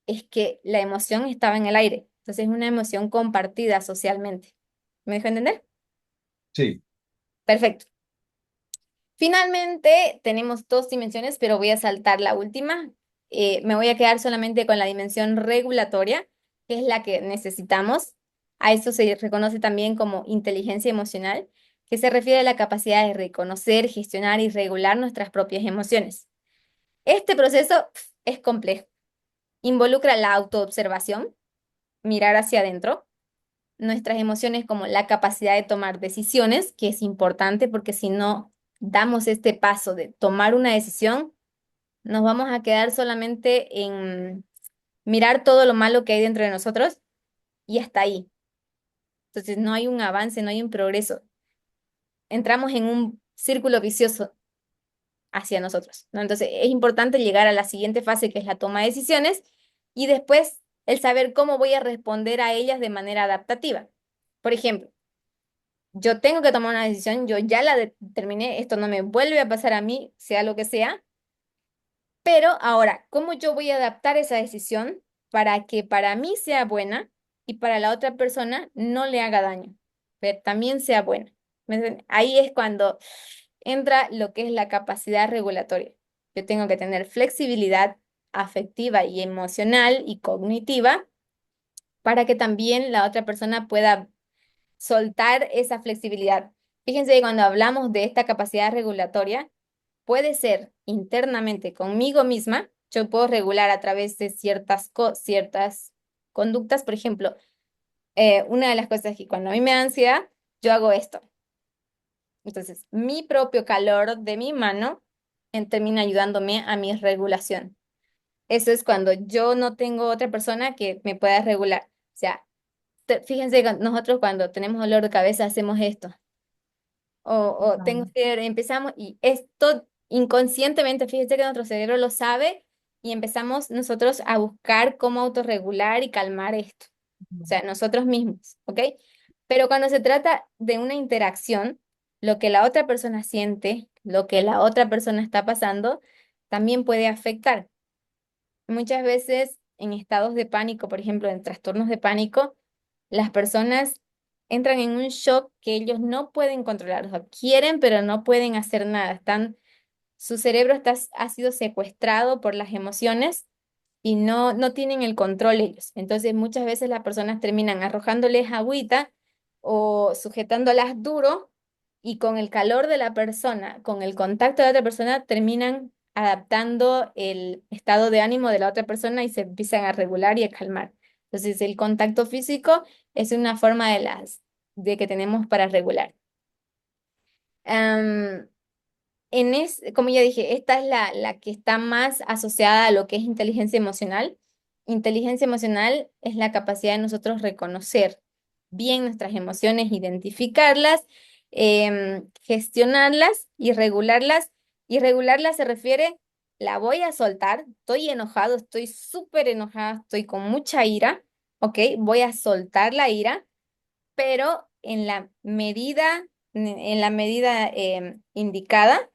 es que la emoción estaba en el aire. Entonces es una emoción compartida socialmente. ¿Me dejo entender? sí, Perfecto. Finalmente tenemos dos dimensiones, pero voy a saltar la última. Me voy a quedar solamente con la dimensión regulatoria, que es la que necesitamos. A eso se reconoce también como inteligencia emocional, que se refiere a la capacidad de reconocer, gestionar y regular nuestras propias emociones. Este proceso es complejo. Involucra la autoobservación, mirar hacia adentro, nuestras emociones como la capacidad de tomar decisiones, que es importante porque si no damos este paso de tomar una decisión, nos vamos a quedar solamente en mirar todo lo malo que hay dentro de nosotros y hasta ahí. Entonces no hay un avance, no hay un progreso. Entramos en un círculo vicioso hacia nosotros, ¿no? Entonces es importante llegar a la siguiente fase, que es la toma de decisiones, y después el saber cómo voy a responder a ellas de manera adaptativa. Por ejemplo, yo tengo que tomar una decisión, yo ya la determiné, esto no me vuelve a pasar a mí, sea lo que sea, pero ahora, ¿cómo yo voy a adaptar esa decisión para que para mí sea buena y para la otra persona no le haga daño, pero también sea buena? ¿Me entienden? Ahí es cuando entra lo que es la capacidad regulatoria. Yo tengo que tener flexibilidad afectiva y emocional y cognitiva para que también la otra persona pueda soltar esa flexibilidad. Fíjense que cuando hablamos de esta capacidad regulatoria, puede ser internamente conmigo misma, yo puedo regular a través de ciertas conductas. Por ejemplo, una de las cosas que cuando a mí me da ansiedad, yo hago esto. Entonces, mi propio calor de mi mano termina ayudándome a mi regulación. Eso es cuando yo no tengo otra persona que me pueda regular. O sea, fíjense que nosotros cuando tenemos dolor de cabeza hacemos esto. O tengo Vale. fiebre, empezamos y esto inconscientemente, fíjense que nuestro cerebro lo sabe y empezamos nosotros a buscar cómo autorregular y calmar esto. O sea, nosotros mismos, ¿ok? Pero cuando se trata de una interacción, lo que la otra persona siente, lo que la otra persona está pasando, también puede afectar. Muchas veces en estados de pánico, por ejemplo, en trastornos de pánico, las personas entran en un shock que ellos no pueden controlar. O sea, quieren, pero no pueden hacer nada. Su cerebro ha sido secuestrado por las emociones y no tienen el control ellos. Entonces, muchas veces las personas terminan arrojándoles agüita o sujetándolas duro y con el calor de la persona, con el contacto de otra persona, terminan adaptando el estado de ánimo de la otra persona y se empiezan a regular y a calmar. Entonces, el contacto físico es una forma de que tenemos para regular. Como ya dije, esta es la que está más asociada a lo que es inteligencia emocional. Inteligencia emocional es la capacidad de nosotros reconocer bien nuestras emociones, identificarlas, gestionarlas y regularlas. Y regularlas se refiere, la voy a soltar, estoy enojado, estoy súper enojada, estoy con mucha ira, ¿ok? Voy a soltar la ira, pero en la medida indicada,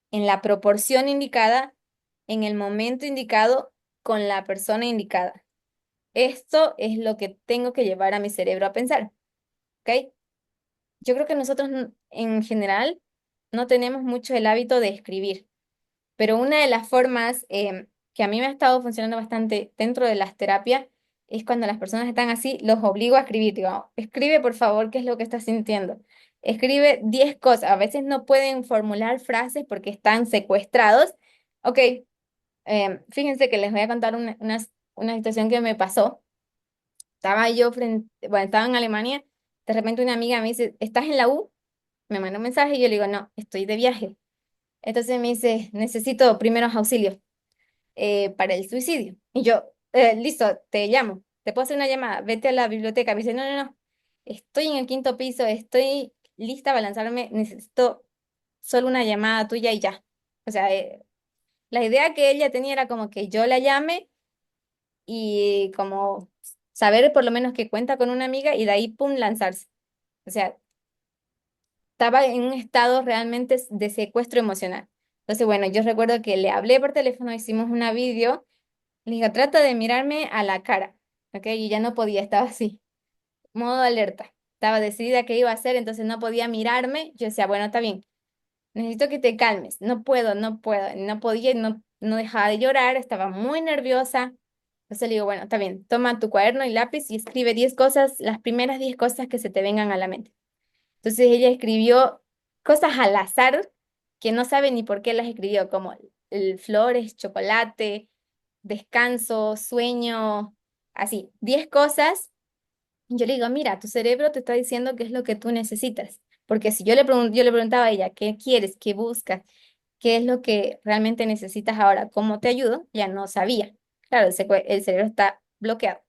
en la proporción indicada, en el momento indicado, con la persona indicada. Esto es lo que tengo que llevar a mi cerebro a pensar, ¿ok? Yo creo que nosotros en general no tenemos mucho el hábito de escribir, pero una de las formas que a mí me ha estado funcionando bastante dentro de las terapias es cuando las personas están así, los obligo a escribir. Digo, escribe por favor qué es lo que estás sintiendo. Escribe 10 cosas. A veces no pueden formular frases porque están secuestrados. Ok, fíjense que les voy a contar una situación que me pasó. Estaba en Alemania, de repente una amiga me dice, ¿estás en la U? Me manda un mensaje y yo le digo, no, estoy de viaje. Entonces me dice, necesito primeros auxilios para el suicidio. Y yo, listo, te llamo, te puedo hacer una llamada, vete a la biblioteca. Me dice, no, no, no, estoy en el quinto piso, estoy lista para lanzarme, necesito solo una llamada tuya y ya. O sea, la idea que ella tenía era como que yo la llame y como saber por lo menos que cuenta con una amiga y de ahí, pum, lanzarse. O sea, estaba en un estado realmente de secuestro emocional. Entonces, bueno, yo recuerdo que le hablé por teléfono, hicimos una video, le dije, trata de mirarme a la cara, ¿ok? Y ya no podía, estaba así, modo alerta. Estaba decidida qué iba a hacer, entonces no podía mirarme. Yo decía, bueno, está bien, necesito que te calmes. No puedo, no puedo. No podía, no dejaba de llorar, estaba muy nerviosa. Entonces le digo, bueno, está bien, toma tu cuaderno y lápiz y escribe 10 cosas, las primeras 10 cosas que se te vengan a la mente. Entonces ella escribió cosas al azar que no sabe ni por qué las escribió, como flores, chocolate, descanso, sueño, así, 10 cosas Yo le digo, mira, tu cerebro te está diciendo qué es lo que tú necesitas. Porque si yo le preguntaba a ella, ¿qué quieres? ¿Qué buscas? ¿Qué es lo que realmente necesitas ahora? ¿Cómo te ayudo? Ya no sabía. Claro, el cerebro está bloqueado.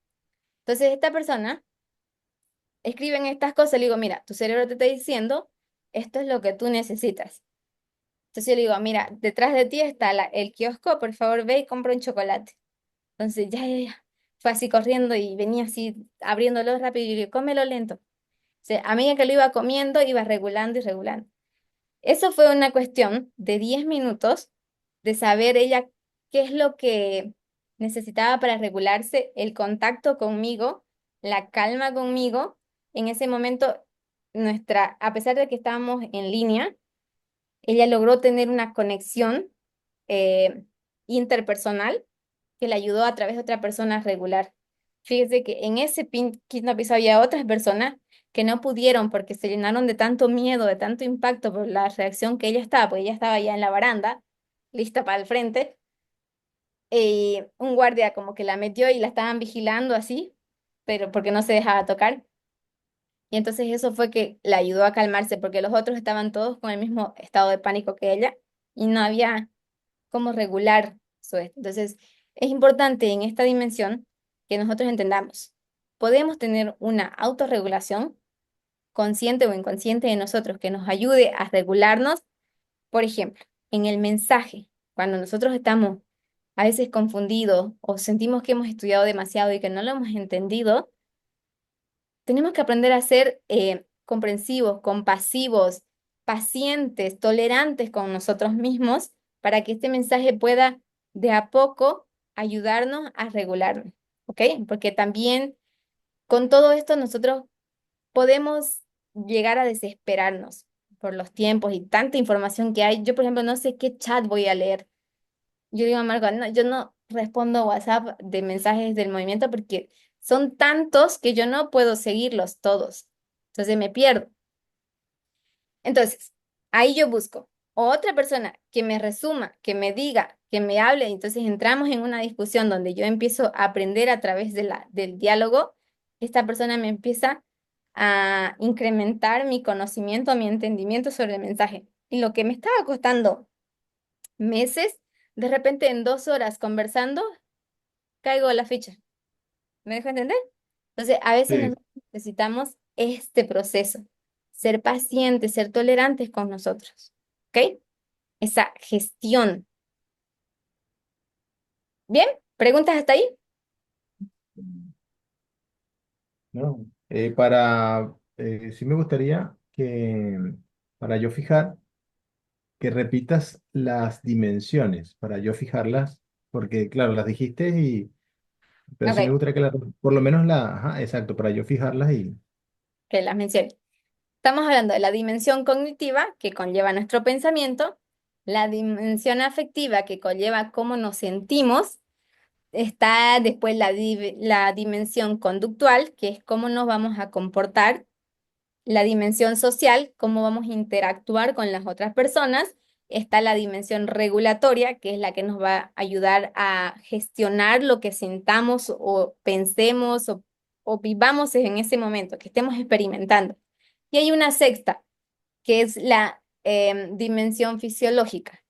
Entonces, esta persona escribe en estas cosas, le digo, mira, tu cerebro te está diciendo, esto es lo que tú necesitas. Entonces yo le digo, mira, detrás de ti está el kiosco, por favor ve y compra un chocolate. Entonces ya. Fue así corriendo y venía así abriéndolo rápido y yo le digo, cómelo lento. O sea, a medida que lo iba comiendo, iba regulando y regulando. Eso fue una cuestión de 10 minutos de saber ella qué es lo que necesitaba para regularse, el contacto conmigo, la calma conmigo. En ese momento, a pesar de que estábamos en línea, ella logró tener una conexión eh, interpersonal que le ayudó a través de otra persona a regular. Fíjese que en ese quinto piso había otras personas que no pudieron porque se llenaron de tanto miedo, de tanto impacto por la reacción que ella estaba, porque ella estaba ya en la baranda, lista para el frente, y un guardia como que la metió y la estaban vigilando así, pero porque no se dejaba tocar. Y entonces eso fue que la ayudó a calmarse, porque los otros estaban todos con el mismo estado de pánico que ella y no había cómo regular eso. Entonces, es importante en esta dimensión que nosotros entendamos. Podemos tener una autorregulación consciente o inconsciente de nosotros que nos ayude a regularnos, por ejemplo, en el mensaje. Cuando nosotros estamos a veces confundidos o sentimos que hemos estudiado demasiado y que no lo hemos entendido, tenemos que aprender a ser comprensivos, compasivos, pacientes, tolerantes con nosotros mismos para que este mensaje pueda de a poco ayudarnos a regularnos, ¿ok? Porque también con todo esto nosotros podemos llegar a desesperarnos por los tiempos y tanta información que hay. Yo, por ejemplo, no sé qué chat voy a leer. Yo digo a Marco, no, yo no respondo WhatsApp de mensajes del movimiento porque son tantos que yo no puedo seguirlos todos. Entonces me pierdo. Entonces, ahí yo busco otra persona que me resuma, que me diga, que me hable. Entonces entramos en una discusión donde yo empiezo a aprender a través del diálogo. Esta persona me empieza a incrementar mi conocimiento, mi entendimiento sobre el mensaje. Y lo que me estaba costando meses, de repente en 2 horas conversando, caigo a la ficha. ¿Me dejo entender? Entonces, a veces Sí. nosotros necesitamos este proceso, ser pacientes, ser tolerantes con nosotros, ¿ok? Esa gestión. ¿Bien? ¿Preguntas hasta ahí? ¿No? Sí me gustaría que, para yo fijar, que repitas las dimensiones, para yo fijarlas, porque claro, las dijiste pero sí me Ok, gustaría por lo menos ajá, exacto, para yo fijarlas y, que las mencioné. Estamos hablando de la dimensión cognitiva que conlleva nuestro pensamiento, la dimensión afectiva que conlleva cómo nos sentimos. Está después la dimensión conductual, que es cómo nos vamos a comportar, la dimensión social, cómo vamos a interactuar con las otras personas. Está la dimensión regulatoria, que es la que nos va a ayudar a gestionar lo que sintamos o pensemos o vivamos en ese momento, que estemos experimentando. Y hay una sexta, que es la dimensión fisiológica.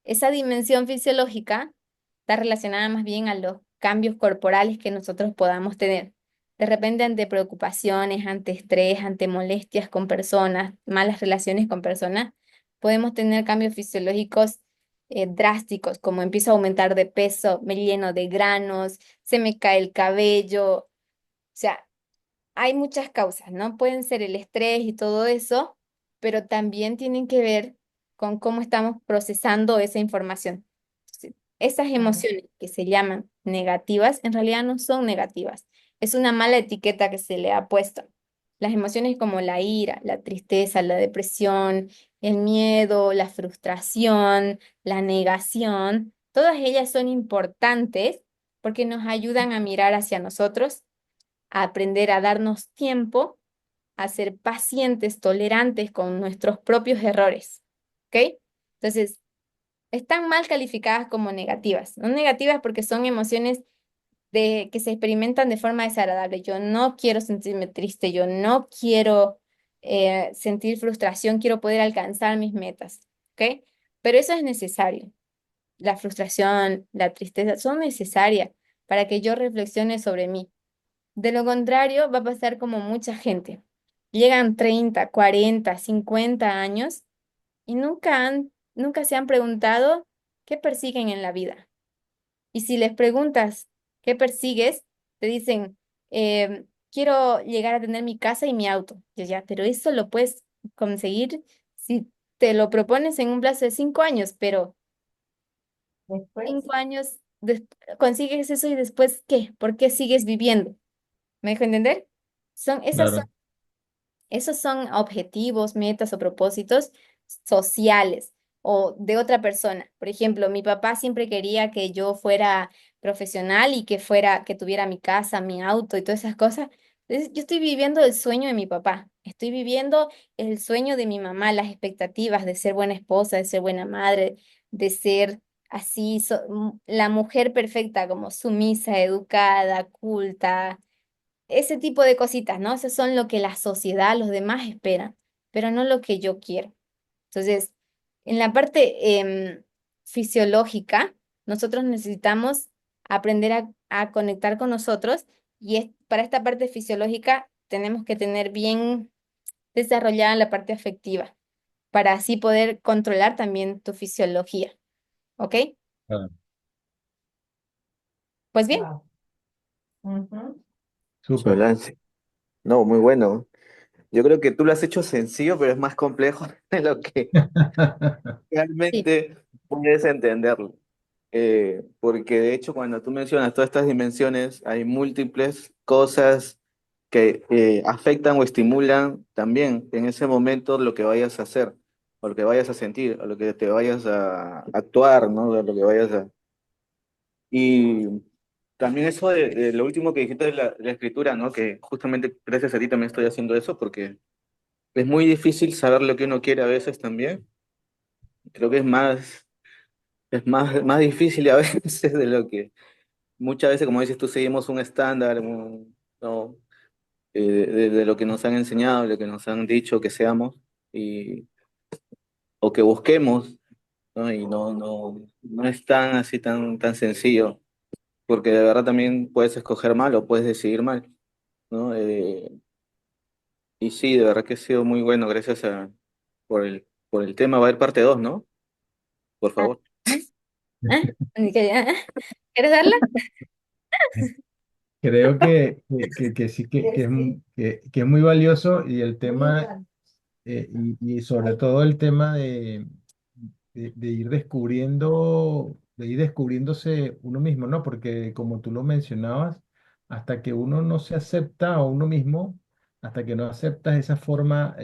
Esa dimensión fisiológica está relacionada más bien a los cambios corporales que nosotros podamos tener. De repente ante preocupaciones, ante estrés, ante molestias con personas, malas relaciones con personas, podemos tener cambios fisiológicos drásticos, como empiezo a aumentar de peso, me lleno de granos, se me cae el cabello. O sea, hay muchas causas, ¿no? Pueden ser el estrés y todo eso, pero también tienen que ver con cómo estamos procesando esa información. Entonces, esas emociones que se llaman negativas, en realidad no son negativas. Es una mala etiqueta que se le ha puesto. Las emociones como la ira, la tristeza, la depresión, el miedo, la frustración, la negación, todas ellas son importantes porque nos ayudan a mirar hacia nosotros, a aprender a darnos tiempo, a ser pacientes, tolerantes con nuestros propios errores. ¿Ok? Entonces, están mal calificadas como negativas. No negativas porque son emociones de que se experimentan de forma desagradable. Yo no quiero sentirme triste, yo no quiero sentir frustración, quiero poder alcanzar mis metas, ¿ok? Pero eso es necesario. La frustración, la tristeza son necesarias para que yo reflexione sobre mí. De lo contrario, va a pasar como mucha gente. Llegan 30, 40, 50 años y nunca se han preguntado qué persiguen en la vida. Y si les preguntas qué persigues, te dicen, quiero llegar a tener mi casa y mi auto. Y ya, pero eso lo puedes conseguir si te lo propones en un plazo de 5 años, pero Después, 5 años consigues eso y después, ¿qué? ¿Por qué sigues viviendo? ¿Me dejo entender? Esas son Claro, Esos son objetivos, metas o propósitos sociales o de otra persona. Por ejemplo, mi papá siempre quería que yo fuera profesional y que tuviera mi casa, mi auto y todas esas cosas. Entonces, yo estoy viviendo el sueño de mi papá. Estoy viviendo el sueño de mi mamá, las expectativas de ser buena esposa, de ser buena madre, de ser así, la mujer perfecta, como sumisa, educada, culta, ese tipo de cositas, ¿no? Esas son lo que la sociedad, los demás esperan, pero no lo que yo quiero. Entonces, en la parte fisiológica, nosotros necesitamos aprender a conectar con nosotros para esta parte fisiológica tenemos que tener bien desarrollada la parte afectiva para así poder controlar también tu fisiología, ¿ok? claro. Pues bien, wow. Ujú. Súper. Solance. No, muy bueno. Yo creo que tú lo has hecho sencillo, pero es más complejo de lo que sí, realmente puedes entenderlo. Porque de hecho cuando tú mencionas todas estas dimensiones, hay múltiples cosas que afectan o estimulan también en ese momento lo que vayas a hacer, o lo que vayas a sentir, o lo que te vayas a actuar, ¿no? De lo que vayas a... Y también eso de lo último que dijiste de la escritura, ¿no? Que justamente gracias a ti también estoy haciendo eso, porque es muy difícil saber lo que uno quiere a veces también. Creo que más difícil a veces de lo que muchas veces, como dices tú, seguimos un estándar, ¿no? De lo que nos han enseñado, de lo que nos han dicho que seamos, y, o que busquemos, ¿no? Y no es tan así, tan sencillo, porque de verdad también puedes escoger mal o puedes decidir mal, ¿no? Y sí, de verdad que ha sido muy bueno, gracias por el tema. Va a haber parte 2, ¿no? Por ah, favor. ah, ¿quieres darla? Creo que sí que es muy valioso y el Muy tema, igual. y sobre todo el tema de ir descubriéndose uno mismo, ¿no? Porque como tú lo mencionabas, hasta que uno no se acepta a uno mismo, hasta que no aceptas esa forma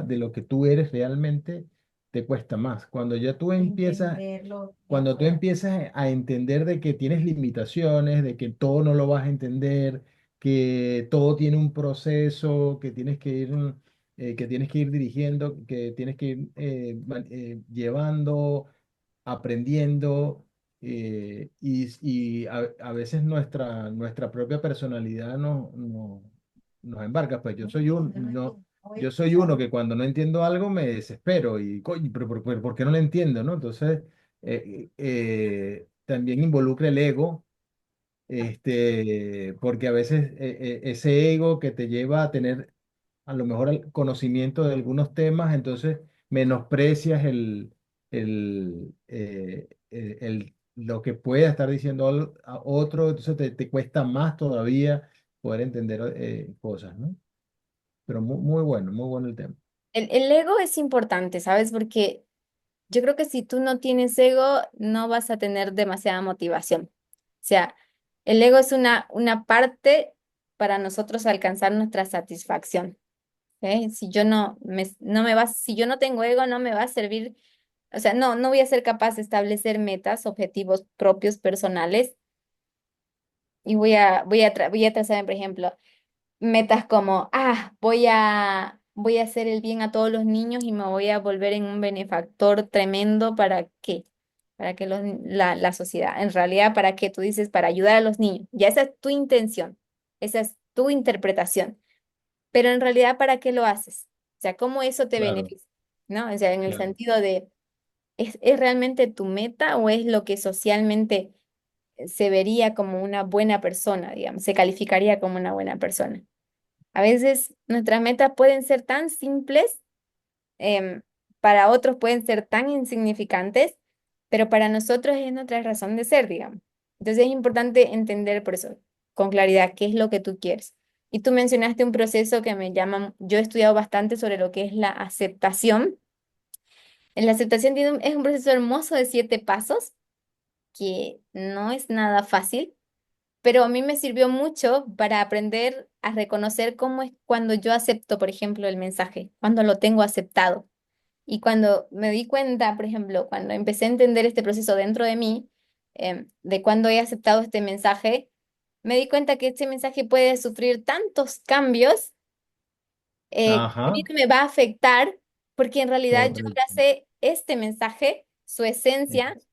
de lo que tú eres realmente, te cuesta más. Entenderlo Cuando tú afuera. empiezas a entender de que tienes limitaciones, de que todo no lo vas a entender, que todo tiene un proceso, que tienes que ir dirigiendo, que tienes que ir llevando, aprendiendo, y a veces nuestra propia personalidad nos embarca. Pues Yo no entiendo. yo soy uno que cuando no entiendo algo me desespero y, coño, pero ¿por qué no lo entiendo, no? Entonces, también involucra el ego, porque a veces ese ego que te lleva a tener a lo mejor el conocimiento de algunos temas, entonces menosprecias lo que pueda estar diciendo a otro, entonces te cuesta más todavía poder entender cosas, ¿no? Pero muy bueno el tema. El ego es importante, ¿sabes? Porque yo creo que si tú no tienes ego, no vas a tener demasiada motivación. O sea, el ego es una parte para nosotros alcanzar nuestra satisfacción. ¿Ok? Si yo no me va, si yo no tengo ego, no me va a servir. O sea, no voy a ser capaz de establecer metas, objetivos propios, personales, y voy a trazar, por ejemplo, metas como, voy a hacer el bien a todos los niños y me voy a volver en un benefactor tremendo. ¿Para qué? para que la sociedad, en realidad, ¿para qué? Tú dices, para ayudar a los niños. Ya esa es tu intención, esa es tu interpretación, pero en realidad, ¿para qué lo haces? O sea, ¿cómo eso te Claro, beneficia? ¿No? O sea, en el claro. sentido de, ¿es realmente tu meta o es lo que socialmente se vería como una buena persona, digamos, se calificaría como una buena persona? A veces nuestras metas pueden ser tan simples, em, para otros pueden ser tan insignificantes, pero para nosotros es nuestra razón de ser, digamos. Entonces es importante entender por eso, con claridad, qué es lo que tú quieres. Y tú mencionaste un proceso que me llama, yo he estudiado bastante sobre lo que es la aceptación. En la aceptación es un proceso hermoso de 7 pasos, que no es nada fácil, pero a mí me sirvió mucho para aprender a reconocer cómo es cuando yo acepto, por ejemplo, el mensaje, cuando lo tengo aceptado. Y cuando me di cuenta, por ejemplo, cuando empecé a entender este proceso dentro de mí, de cuando he aceptado este mensaje, me di cuenta que este mensaje puede sufrir tantos cambios, que a mí Ajá, no me va a afectar, porque en realidad yo correcto. abracé este mensaje, su esencia, Es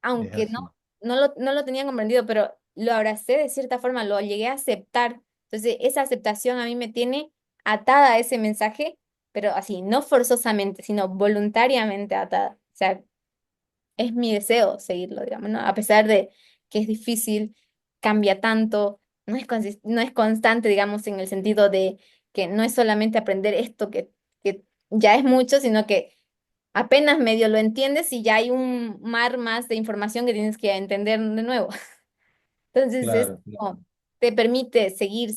aunque así. no lo tenía comprendido, pero lo abracé de cierta forma, lo llegué a aceptar. Entonces, esa aceptación a mí me tiene atada a ese mensaje, pero así, no forzosamente, sino voluntariamente atada. O sea, es mi deseo seguirlo, digamos, ¿no? A pesar de que es difícil, cambia tanto, no es constante, digamos, en el sentido de que no es solamente aprender esto que ya es mucho, sino que apenas medio lo entiendes y ya hay un mar más de información que tienes que entender de nuevo. Entonces es Claro, claro. como, te permite seguir.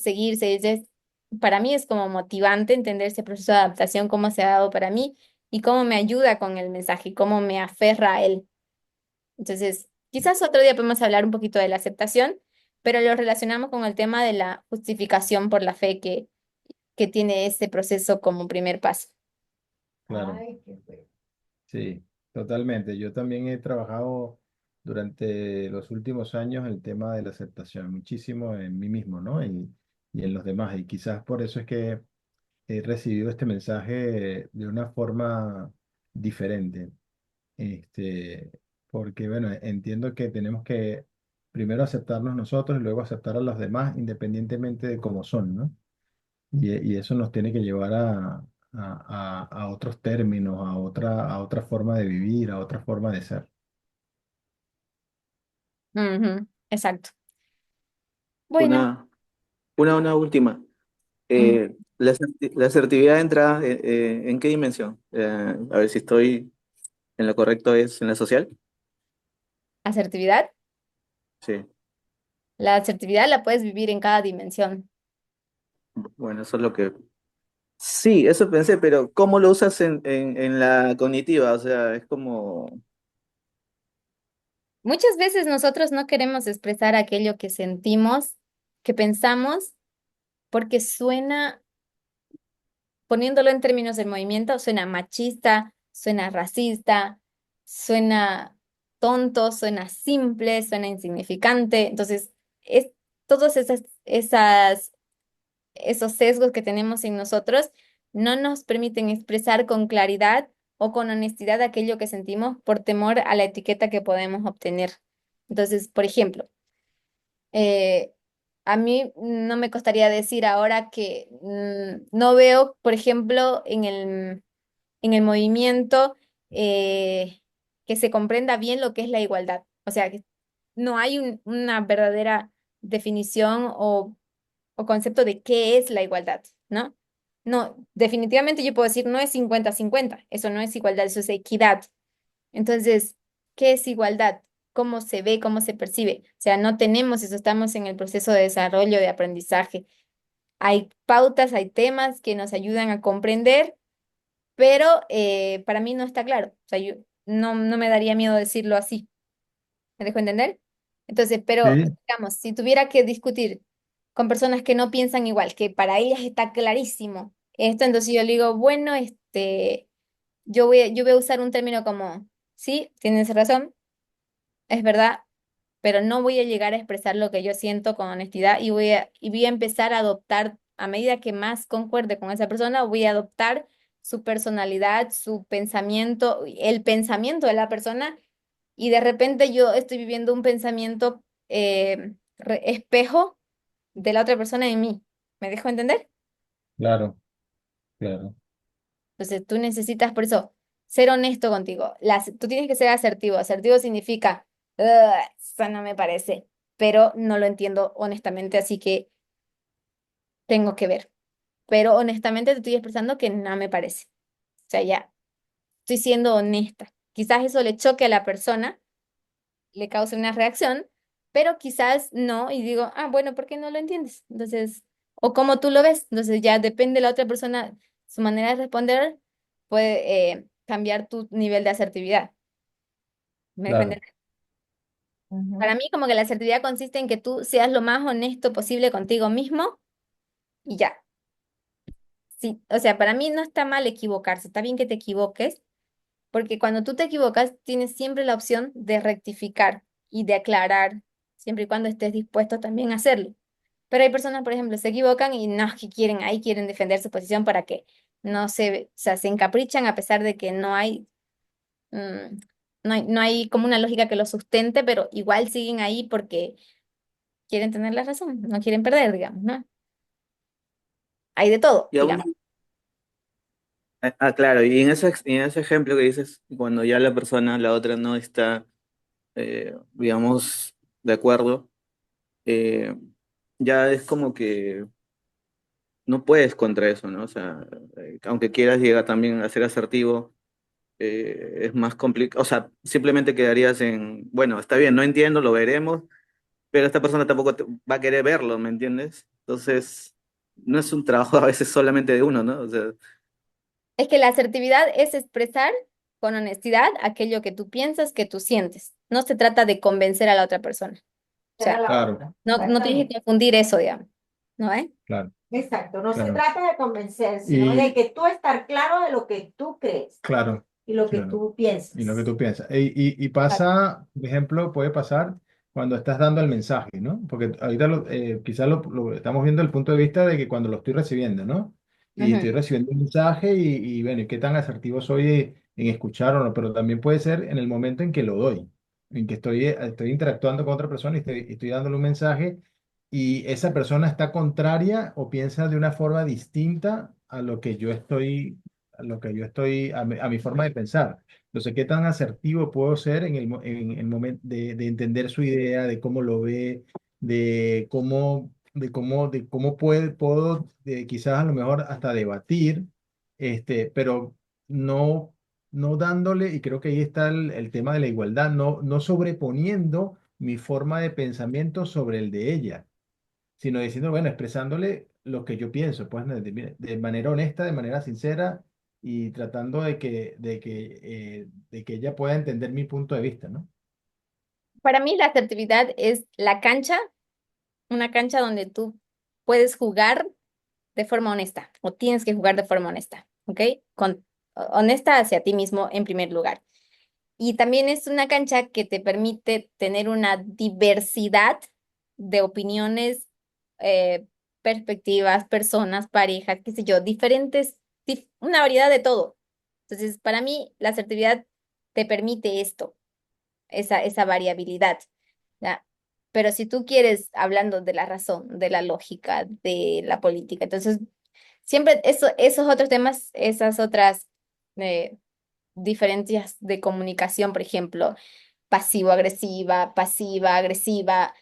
Para mí es como motivante entender ese proceso de adaptación, cómo se ha dado para mí y cómo me ayuda con el mensaje, cómo me aferra a él. Entonces, quizás otro día podemos hablar un poquito de la aceptación, pero lo relacionamos con el tema de la justificación por la fe que tiene ese proceso como primer paso. Claro. Ay, qué bueno. Sí, totalmente. Yo también he trabajado durante los últimos años el tema de la aceptación, muchísimo en mí mismo, ¿no? Y en los demás. Y quizás por eso es que he recibido este mensaje de una forma diferente. Este, porque, bueno, entiendo que tenemos que primero aceptarnos nosotros y luego aceptar a los demás independientemente de cómo son, ¿no? Y eso nos tiene que llevar a otros términos, a otra forma de vivir, a otra forma de ser. Ujú, exacto. Bueno. Una, una última. mm, La asertividad entra ¿en qué dimensión? A ver si estoy en lo correcto, ¿es en la social? Asertividad. Sí. La asertividad la puedes vivir en cada dimensión. Bueno, eso es lo que... Sí, eso pensé, pero ¿cómo lo usas en la cognitiva? O sea, es como... Muchas veces nosotros no queremos expresar aquello que sentimos, que pensamos, porque suena, poniéndolo en términos del movimiento, suena machista, suena racista, suena tonto, suena simple, suena insignificante. Entonces, es todos esos sesgos que tenemos en nosotros no nos permiten expresar con claridad o con honestidad aquello que sentimos por temor a la etiqueta que podemos obtener. Entonces, por ejemplo, eh, a mí no me costaría decir ahora que no veo, por ejemplo, en el movimiento, que se comprenda bien lo que es la igualdad. O sea, que no hay una verdadera definición o concepto de qué es la igualdad, ¿no? No, definitivamente yo puedo decir no es 50-50, eso no es igualdad, eso es equidad. Entonces, ¿qué es igualdad? ¿Cómo se ve, cómo se percibe? O sea, no tenemos eso, estamos en el proceso de desarrollo, de aprendizaje. Hay pautas, hay temas que nos ayudan a comprender, pero para mí no está claro. O sea, yo no me daría miedo decirlo así. ¿Me dejo entender? Entonces, pero Sí, digamos, si tuviera que discutir con personas que no piensan igual, que para ellas está clarísimo esto, entonces yo le digo, bueno, yo voy a usar un término como, sí, tienes razón, es verdad, pero no voy a llegar a expresar lo que yo siento con honestidad y voy a empezar a adoptar, a medida que más concuerde con esa persona, voy a adoptar su personalidad, su pensamiento, el pensamiento de la persona y de repente yo estoy viviendo un pensamiento espejo de la otra persona en mí. ¿Me dejo entender? Claro, claro, Entonces tú necesitas por eso ser honesto contigo. Tú tienes que ser asertivo. Asertivo significa, "Ugh, eso no me parece, pero no lo entiendo honestamente, así que tengo que ver. Pero honestamente te estoy expresando que no me parece. O sea, ya estoy siendo honesta. Quizás eso le choque a la persona, le cause una reacción, pero quizás no, y digo, ah, bueno, ¿por qué no lo entiendes? Entonces, o cómo tú lo ves. Entonces ya depende de la otra persona, su manera de responder puede cambiar tu nivel de asertividad. ¿Me dejo claro, entender? Para mí, como que la asertividad consiste en que tú seas lo más honesto posible contigo mismo y ya. Sí, o sea, para mí no está mal equivocarse, está bien que te equivoques, porque cuando tú te equivocas, tienes siempre la opción de rectificar y de aclarar, siempre y cuando estés dispuesto también a hacerlo. Pero hay personas, por ejemplo, se equivocan y no, que quieren ahí, quieren defender su posición para que o sea, se encaprichan a pesar de que mm, no hay como una lógica que lo sustente, pero igual siguen ahí porque quieren tener la razón, no quieren perder, digamos, ¿no? Hay de todo, Y aún, digamos. claro, y en ese ejemplo que dices, cuando ya la persona, la otra no está, digamos, de acuerdo, eh, ya es como que no puedes contra eso, ¿no? O sea, aunque quieras llegar también a ser asertivo, es más complicado, o sea, simplemente quedarías en, bueno, está bien, no entiendo, lo veremos, pero esta persona tampoco va a querer verlo, ¿me entiendes? Entonces, no es un trabajo a veces solamente de uno, ¿no? O sea, Es que la asertividad es expresar con honestidad aquello que tú piensas, que tú sientes. No se trata de convencer a la otra persona. O Era sea, la claro, otra. no tienes que Exactamente. confundir eso, digamos. ¿No es? claro, Exacto. No se claro. trata de convencer, sino de Y que tú estar claro de lo que tú crees claro, y lo que claro. tú Y lo que piensas. tú piensas. Y pasa, por ejemplo, puede pasar cuando estás dando el mensaje, ¿no? Porque ahorita quizás lo estamos viendo desde el punto de vista de que cuando lo estoy recibiendo, ¿no? Y Ujú. estoy recibiendo un mensaje y bueno, ¿y qué tan asertivo soy en escuchar o no? Pero también puede ser en el momento en que lo doy, en que estoy interactuando con otra persona y estoy dándole un mensaje y esa persona está contraria o piensa de una forma distinta a lo que yo estoy, a mi forma de pensar. Entonces, ¿qué tan asertivo puedo ser en el momento de entender su idea, de cómo lo ve, de cómo puedo quizás a lo mejor hasta debatir, pero no, no dándole, y creo que ahí está el tema de la igualdad, no sobreponiendo mi forma de pensamiento sobre el de ella, sino diciendo, bueno, expresándole lo que yo pienso, pues de manera honesta, de manera sincera y tratando de que ella pueda entender mi punto de vista, ¿no? Para mí la asertividad es la cancha, una cancha donde tú puedes jugar de forma honesta o tienes que jugar de forma honesta, ¿ok? Honesta hacia ti mismo en primer lugar. Y también es una cancha que te permite tener una diversidad de opiniones, eh, perspectivas, personas, parejas, qué sé yo, una variedad de todo. Entonces, para mí, la asertividad te permite esto, esa variabilidad, ¿ya? Pero si tú quieres, hablando de la razón, de la lógica, de la política, entonces, siempre esos otros temas, esas otras eh, diferencias de comunicación, por ejemplo, pasivo-agresiva, pasiva-agresiva,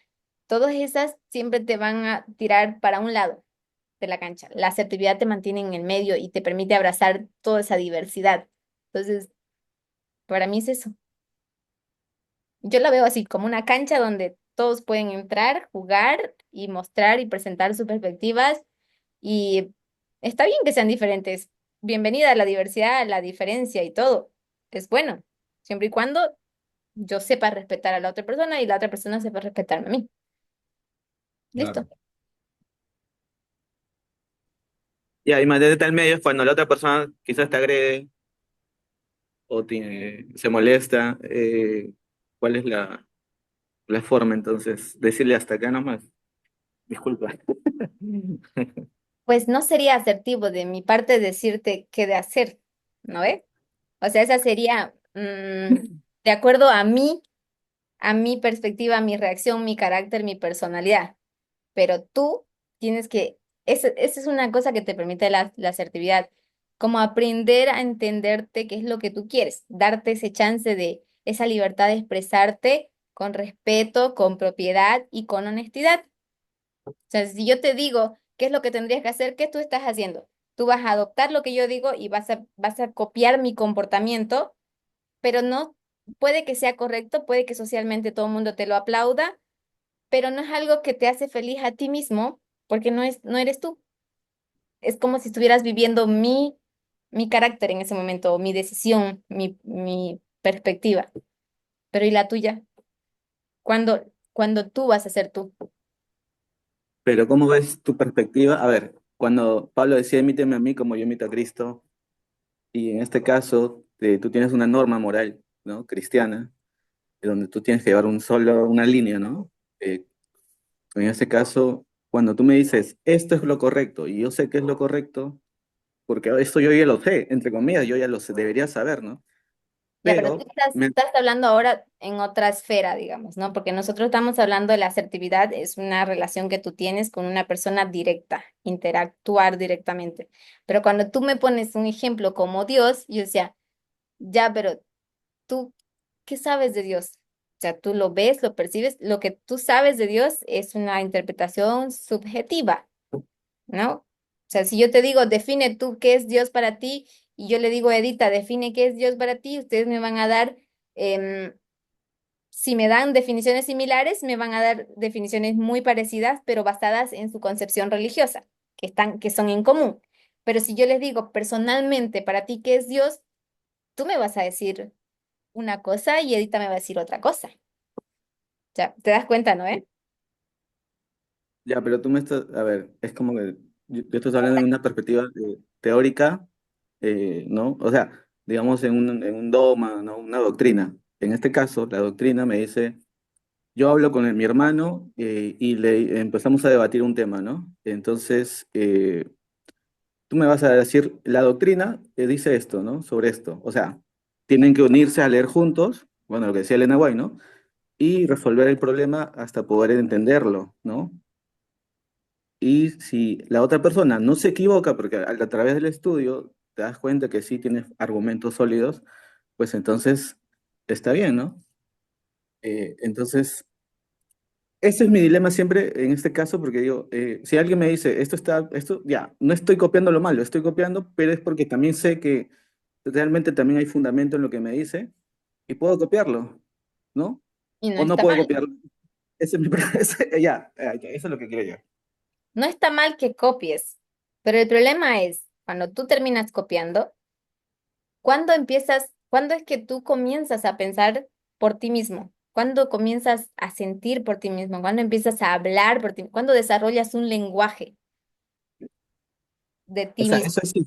todas esas siempre te van a tirar para un lado de la cancha. La asertividad te mantiene en el medio y te permite abrazar toda esa diversidad. Entonces, para mí es eso. Yo la veo así, como una cancha donde todos pueden entrar, jugar y mostrar y presentar sus perspectivas. Y está bien que sean diferentes. Bienvenida a la diversidad, a la diferencia y todo. Es bueno, siempre y cuando yo sepa respetar a la otra persona y la otra persona sepa respetarme a mí. Listo. Claro, ya, y mantenerte al medio es cuando la otra persona quizás te agrede o se molesta, ¿cuál es la forma entonces? Decirle hasta acá nomás, disculpa. Pues no sería asertivo de mi parte decirte qué de hacer, ¿no ve? O sea, esa sería de acuerdo a mi perspectiva, mi reacción, mi carácter, mi personalidad. Pero tú tienes que, esa es una cosa que te permite la asertividad, como aprender a entenderte qué es lo que tú quieres, darte ese chance de esa libertad de expresarte con respeto, con propiedad y con honestidad. O sea, si yo te digo qué es lo que tendrías que hacer, ¿qué tú estás haciendo? Tú vas a adoptar lo que yo digo y vas a copiar mi comportamiento, pero no puede que sea correcto, puede que socialmente todo el mundo te lo aplauda, pero no es algo que te hace feliz a ti mismo, porque no eres tú. Es como si estuvieras viviendo mi carácter en ese momento, mi decisión, mi perspectiva. Pero ¿y la tuya? Cuando tú vas a ser tú? Pero ¿cómo ves tu perspectiva? A ver, cuando Pablo decía, imíteme a mí como yo imito a Cristo, y en este caso tú tienes una norma moral, ¿no? Cristiana, donde tú tienes que llevar una línea, ¿no? Eh, en este caso, cuando tú me dices, esto es lo correcto, y yo sé que es lo correcto, porque esto yo ya lo sé, entre comillas, yo ya lo sé, debería saber, ¿no? Ya, pero tú Pero, me- estás hablando ahora en otra esfera, digamos, ¿no? Porque nosotros estamos hablando de la asertividad, es una relación que tú tienes con una persona directa, interactuar directamente. Pero cuando tú me pones un ejemplo como Dios, yo decía, ya, pero tú, ¿qué sabes de Dios? O sea, tú lo ves, lo percibes, lo que tú sabes de Dios es una interpretación subjetiva, ¿no? O sea, si yo te digo, define tú qué es Dios para ti, y yo le digo, Edita, define qué es Dios para ti, ustedes me van a dar, em, si me dan definiciones similares, me van a dar definiciones muy parecidas, pero basadas en su concepción religiosa, que son en común. Pero si yo les digo personalmente para ti qué es Dios, tú me vas a decir una cosa y Edita me va a decir otra cosa. Ya, te das cuenta, ¿no, eh? ya, pero tú me estás, a ver, es como que yo estoy hablando en una perspectiva teórica, ¿no? O sea, digamos en un dogma, ¿no? Una doctrina. En este caso, la doctrina me dice, yo hablo con mi hermano y le empezamos a debatir un tema, ¿no? Entonces, tú me vas a decir, la doctrina dice esto, ¿no? Sobre esto. O sea, tienen que unirse a leer juntos, bueno, lo que decía Elena White, ¿no? Y resolver el problema hasta poder entenderlo, ¿no? Y si la otra persona no se equivoca, porque a través del estudio te das cuenta que sí tienes argumentos sólidos, pues entonces está bien, ¿no? Entonces, ese es mi dilema siempre en este caso, porque digo, si alguien me dice, esto, ya, no estoy copiando lo malo, estoy copiando, pero es porque también sé que realmente también hay fundamento en lo que me dice y puedo copiarlo, ¿no? Y no O no está puedo mal. copiarlo. Ese es mi, ya, eso es lo que quiero yo. No está mal que copies, pero el problema es cuando tú terminas copiando, cuándo es que tú comienzas a pensar por ti mismo? ¿Cuándo comienzas a sentir por ti mismo? ¿Cuándo empiezas a hablar por ti? ¿Cuándo desarrollas un lenguaje de O ti sea, mismo? eso es que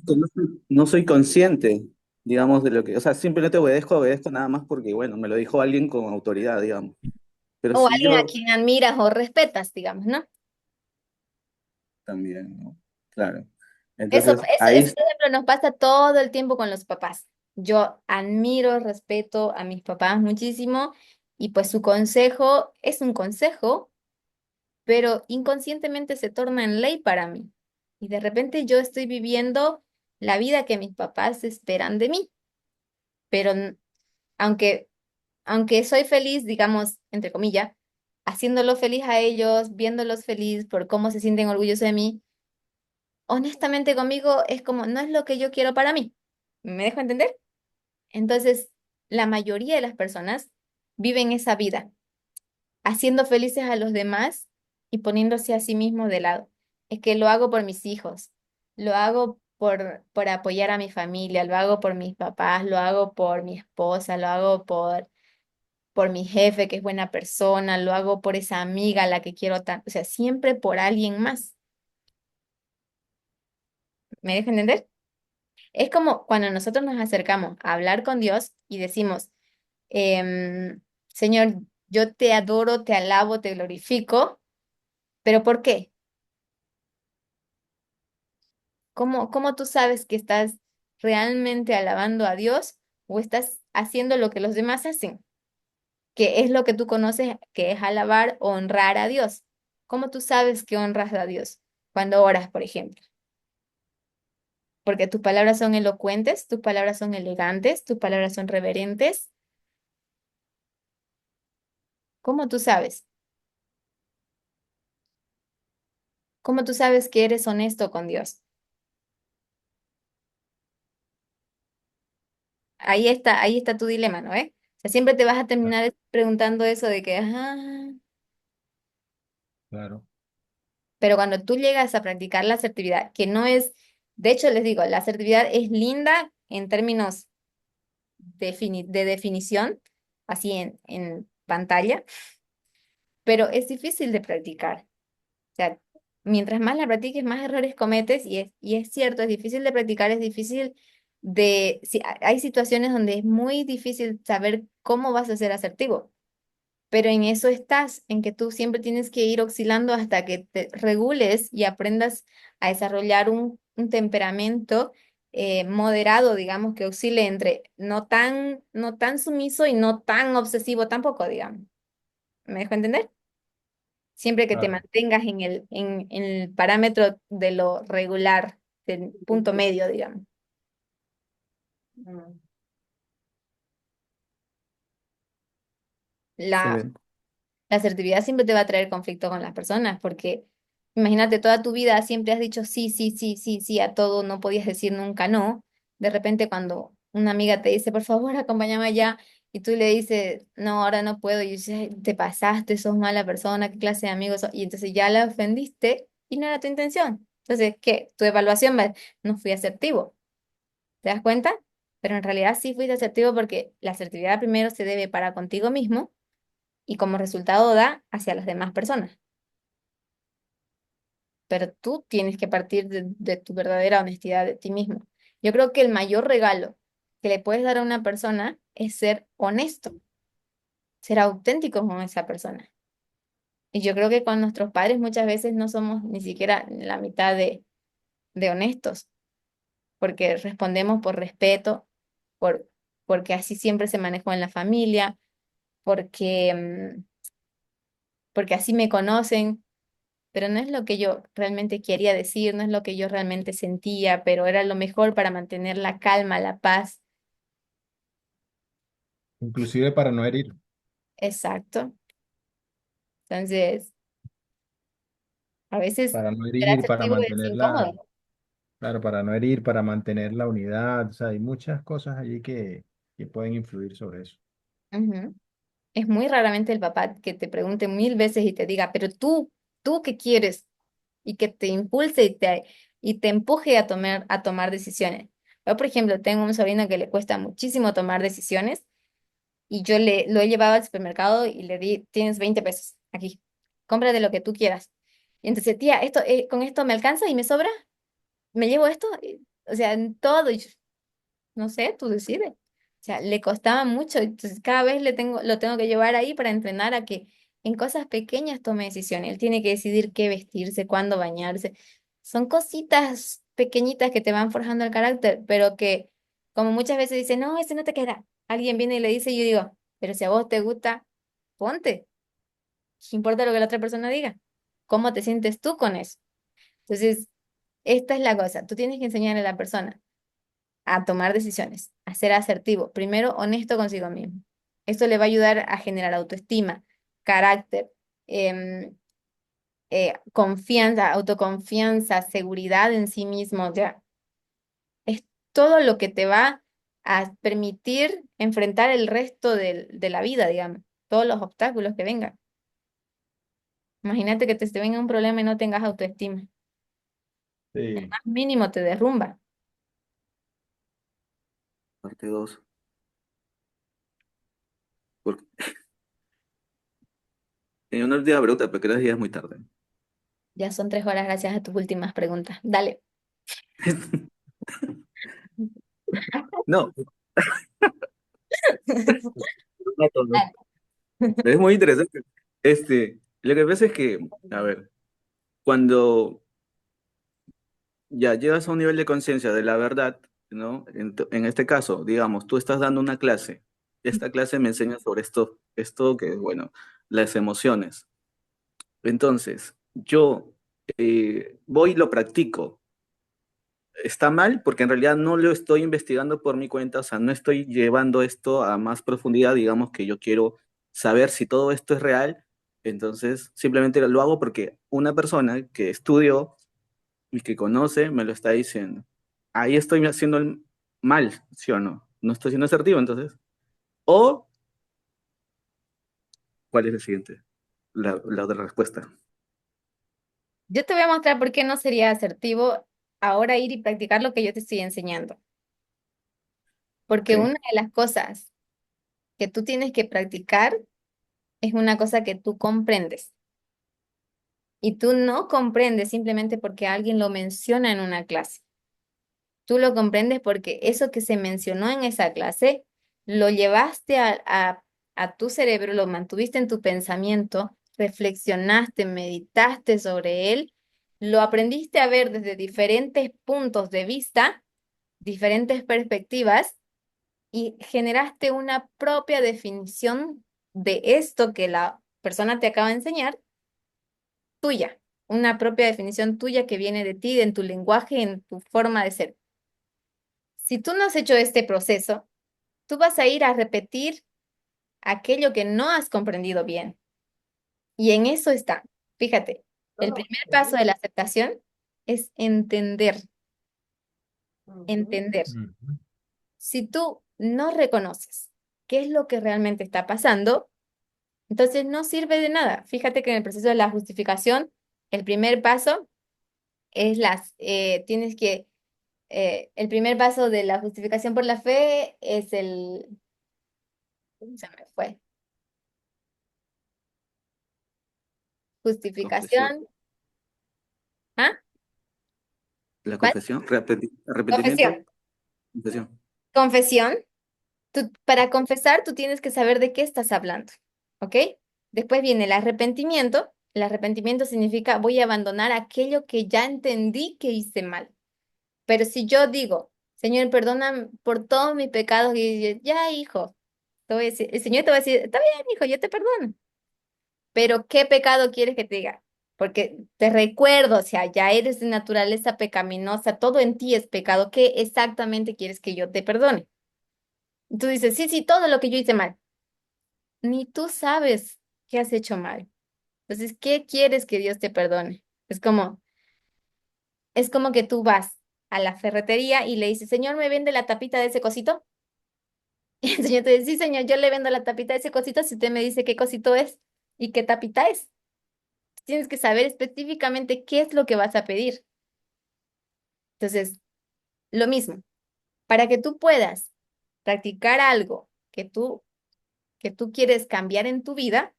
no soy consciente, digamos, de lo que, o sea, simplemente obedezco nada más porque, bueno, me lo dijo alguien con autoridad, digamos. Pero O si alguien a yo quien admiras o respetas, digamos, ¿no? también, ¿no? Claro. Eso, Entonces, eso, ahí, eso, por ejemplo, nos pasa todo el tiempo con los papás. Yo admiro, respeto a mis papás muchísimo y pues su consejo es un consejo, pero inconscientemente se torna en ley para mí. Y de repente yo estoy viviendo la vida que mis papás esperan de mí, pero aunque, aunque soy feliz, digamos, entre comillas, haciéndolo feliz a ellos, viéndolos feliz por cómo se sienten orgullosos de mí, honestamente conmigo es como, no es lo que yo quiero para mí. ¿Me dejo entender? Entonces, la mayoría de las personas viven esa vida, haciendo felices a los demás y poniéndose a sí mismos de lado. Es que lo hago por mis hijos, lo hago por apoyar a mi familia, lo hago por mis papás, lo hago por mi esposa, lo hago por mi jefe, que es buena persona, lo hago por esa amiga a la que quiero tanto, o sea, siempre por alguien más. ¿Me dejo entender? Es como cuando nosotros nos acercamos a hablar con Dios y decimos, Señor, yo te adoro, te alabo, te glorifico, pero ¿por qué? ¿Cómo tú sabes que estás realmente alabando a Dios o estás haciendo lo que los demás hacen? que es lo que tú conoces, que es alabar o honrar a Dios. ¿Cómo tú sabes que honras a Dios? Cuando oras, por ejemplo. Porque tus palabras son elocuentes, tus palabras son elegantes, tus palabras son reverentes. ¿Cómo tú sabes? ¿Cómo tú sabes que eres honesto con Dios? Ahí está tu dilema, ¿no? O sea, siempre te vas a terminar preguntando eso de que, Claro, pero cuando tú llegas a practicar la asertividad, que no es, de hecho les digo, la asertividad es linda en términos de definición, así en pantalla, pero es difícil de practicar. O sea, mientras más la practiques, más errores cometes y es cierto, es difícil de practicar, es difícil sí, hay situaciones donde es muy difícil saber cómo vas a ser asertivo, pero en eso estás, en que tú siempre tienes que ir oscilando hasta que te regules y aprendas a desarrollar un temperamento moderado, digamos, que oscile entre no tan sumiso y no tan obsesivo tampoco, digamos. ¿Me dejo entender? Siempre que te claro. mantengas en el parámetro de lo regular, del punto medio, digamos. Mm. La, Excelente. la asertividad siempre te va a traer conflicto con las personas, porque imagínate, toda tu vida siempre has dicho sí, sí, sí, sí, sí a todo, no podías decir nunca no. De repente cuando una amiga te dice, por favor, acompáñame allá, y tú le dices, no, ahora no puedo, y dices, "Ay, te pasaste, sos mala persona, qué clase de amigos sos?". Y entonces ya la ofendiste y no era tu intención. Entonces, ¿qué? Tu evaluación va, no fui asertivo. ¿Te das cuenta? Pero en realidad sí fuiste asertivo porque la asertividad primero se debe para contigo mismo y como resultado da hacia las demás personas. Pero tú tienes que partir de tu verdadera honestidad de ti mismo. Yo creo que el mayor regalo que le puedes dar a una persona es ser honesto, ser auténtico con esa persona. Y yo creo que con nuestros padres muchas veces no somos ni siquiera la mitad de honestos, porque respondemos por respeto, por, porque así siempre se manejó en la familia, porque así me conocen, pero no es lo que yo realmente quería decir, no es lo que yo realmente sentía, pero era lo mejor para mantener la calma, la paz. Inclusive para no herir, Exacto. Entonces, a veces para no ser herir, para asertivo es mantener la, incómodo. claro, para no herir, para mantener la unidad. O sea, hay muchas cosas allí que pueden influir sobre eso. Ujú. Es muy raramente el papá que te pregunte 1000 veces y te diga, pero tú qué quieres, y que te impulse y te empuje a tomar decisiones. Yo, por ejemplo, tengo un sobrino que le cuesta muchísimo tomar decisiones y yo lo he llevado al supermercado y le di, tienes 20 pesos aquí, cómprate lo que tú quieras. Y entonces, tía, con esto me alcanza y me sobra, me llevo esto, o sea, en todo, y yo, no sé, tú decides. O sea, le costaba mucho, entonces cada vez lo tengo que llevar ahí para entrenar a que en cosas pequeñas tome decisiones. Él tiene que decidir qué vestirse, cuándo bañarse. Son cositas pequeñitas que te van forjando el carácter, pero que como muchas veces dicen, no, ese no te queda. Alguien viene y le dice, y yo digo, pero si a vos te gusta, ponte. ¿Qué importa lo que la otra persona diga? ¿Cómo te sientes tú con eso? Entonces, esta es la cosa. Tú tienes que enseñarle a la persona a tomar decisiones, a ser asertivo, primero honesto consigo mismo. Esto le va a ayudar a generar autoestima, carácter, em, confianza, autoconfianza, seguridad en sí mismo. Ya, es todo lo que te va a permitir enfrentar el resto de la vida, digamos, todos los obstáculos que vengan. Imagínate que te venga un problema y no tengas autoestima. El Sí. más mínimo te derrumba. Parte 2. Porque, en honor de la pregunta, pero creo que ya es muy tarde. Ya son 3 horas gracias a tus últimas preguntas. Dale. No, no todo. Dale. Es muy interesante. Lo que pasa es que, a ver, cuando ya llegas a un nivel de conciencia de la verdad, ¿no? En este caso, digamos, tú estás dando una clase. Esta clase me enseña sobre esto, esto que, bueno, las emociones. Entonces, yo voy y lo practico. Está mal porque en realidad no lo estoy investigando por mi cuenta, o sea, no estoy llevando esto a más profundidad, digamos que yo quiero saber si todo esto es real, entonces simplemente lo hago porque una persona que estudió y que conoce me lo está diciendo. Ahí estoy haciendo el mal, ¿sí o no? No estoy siendo asertivo, entonces. O, ¿cuál es el siguiente? La otra respuesta. Yo te voy a mostrar por qué no sería asertivo ahora ir y practicar lo que yo te estoy enseñando. ¿Ok? Porque una de las cosas que tú tienes que practicar es una cosa que tú comprendes. Y tú no comprendes simplemente porque alguien lo menciona en una clase. Tú lo comprendes porque eso que se mencionó en esa clase lo llevaste a tu cerebro, lo mantuviste en tu pensamiento, reflexionaste, meditaste sobre él, lo aprendiste a ver desde diferentes puntos de vista, diferentes perspectivas y generaste una propia definición de esto que la persona te acaba de enseñar, tuya, una propia definición tuya que viene de ti, en tu lenguaje, en tu forma de ser. Si tú no has hecho este proceso, tú vas a ir a repetir aquello que no has comprendido bien. Y en eso está. Fíjate, el primer paso de la aceptación es entender, entender. Ujú. Si tú no reconoces qué es lo que realmente está pasando, entonces no sirve de nada. Fíjate que en el proceso de la justificación, el primer paso es el primer paso de la justificación por la fe es se me fue, Confesión. justificación, ¿ah? La ¿Cuál? confesión, arrepentimiento, Confesión. confesión. Confesión. Para confesar, tú tienes que saber de qué estás hablando, ¿ok? Después viene el arrepentimiento. El arrepentimiento significa voy a abandonar aquello que ya entendí que hice mal. Pero si yo digo, Señor, perdona por todos mis pecados, y ya, hijo, te voy a decir, el Señor te va a decir, está bien, hijo, yo te perdono. Pero ¿qué pecado quieres que te diga? Porque te recuerdo, o sea, ya eres de naturaleza pecaminosa, todo en ti es pecado. ¿Qué exactamente quieres que yo te perdone? Y tú dices, sí, sí, todo lo que yo hice mal. Ni tú sabes qué has hecho mal. Entonces, ¿qué quieres que Dios te perdone? Es como que tú vas a la ferretería y le dices, Señor, ¿me vende la tapita de ese cosito? Y el Señor te dice, sí, señor, yo le vendo la tapita de ese cosito si usted me dice qué cosito es y qué tapita es. Tienes que saber específicamente qué es lo que vas a pedir. Entonces, lo mismo, para que tú puedas practicar algo que tú quieres cambiar en tu vida,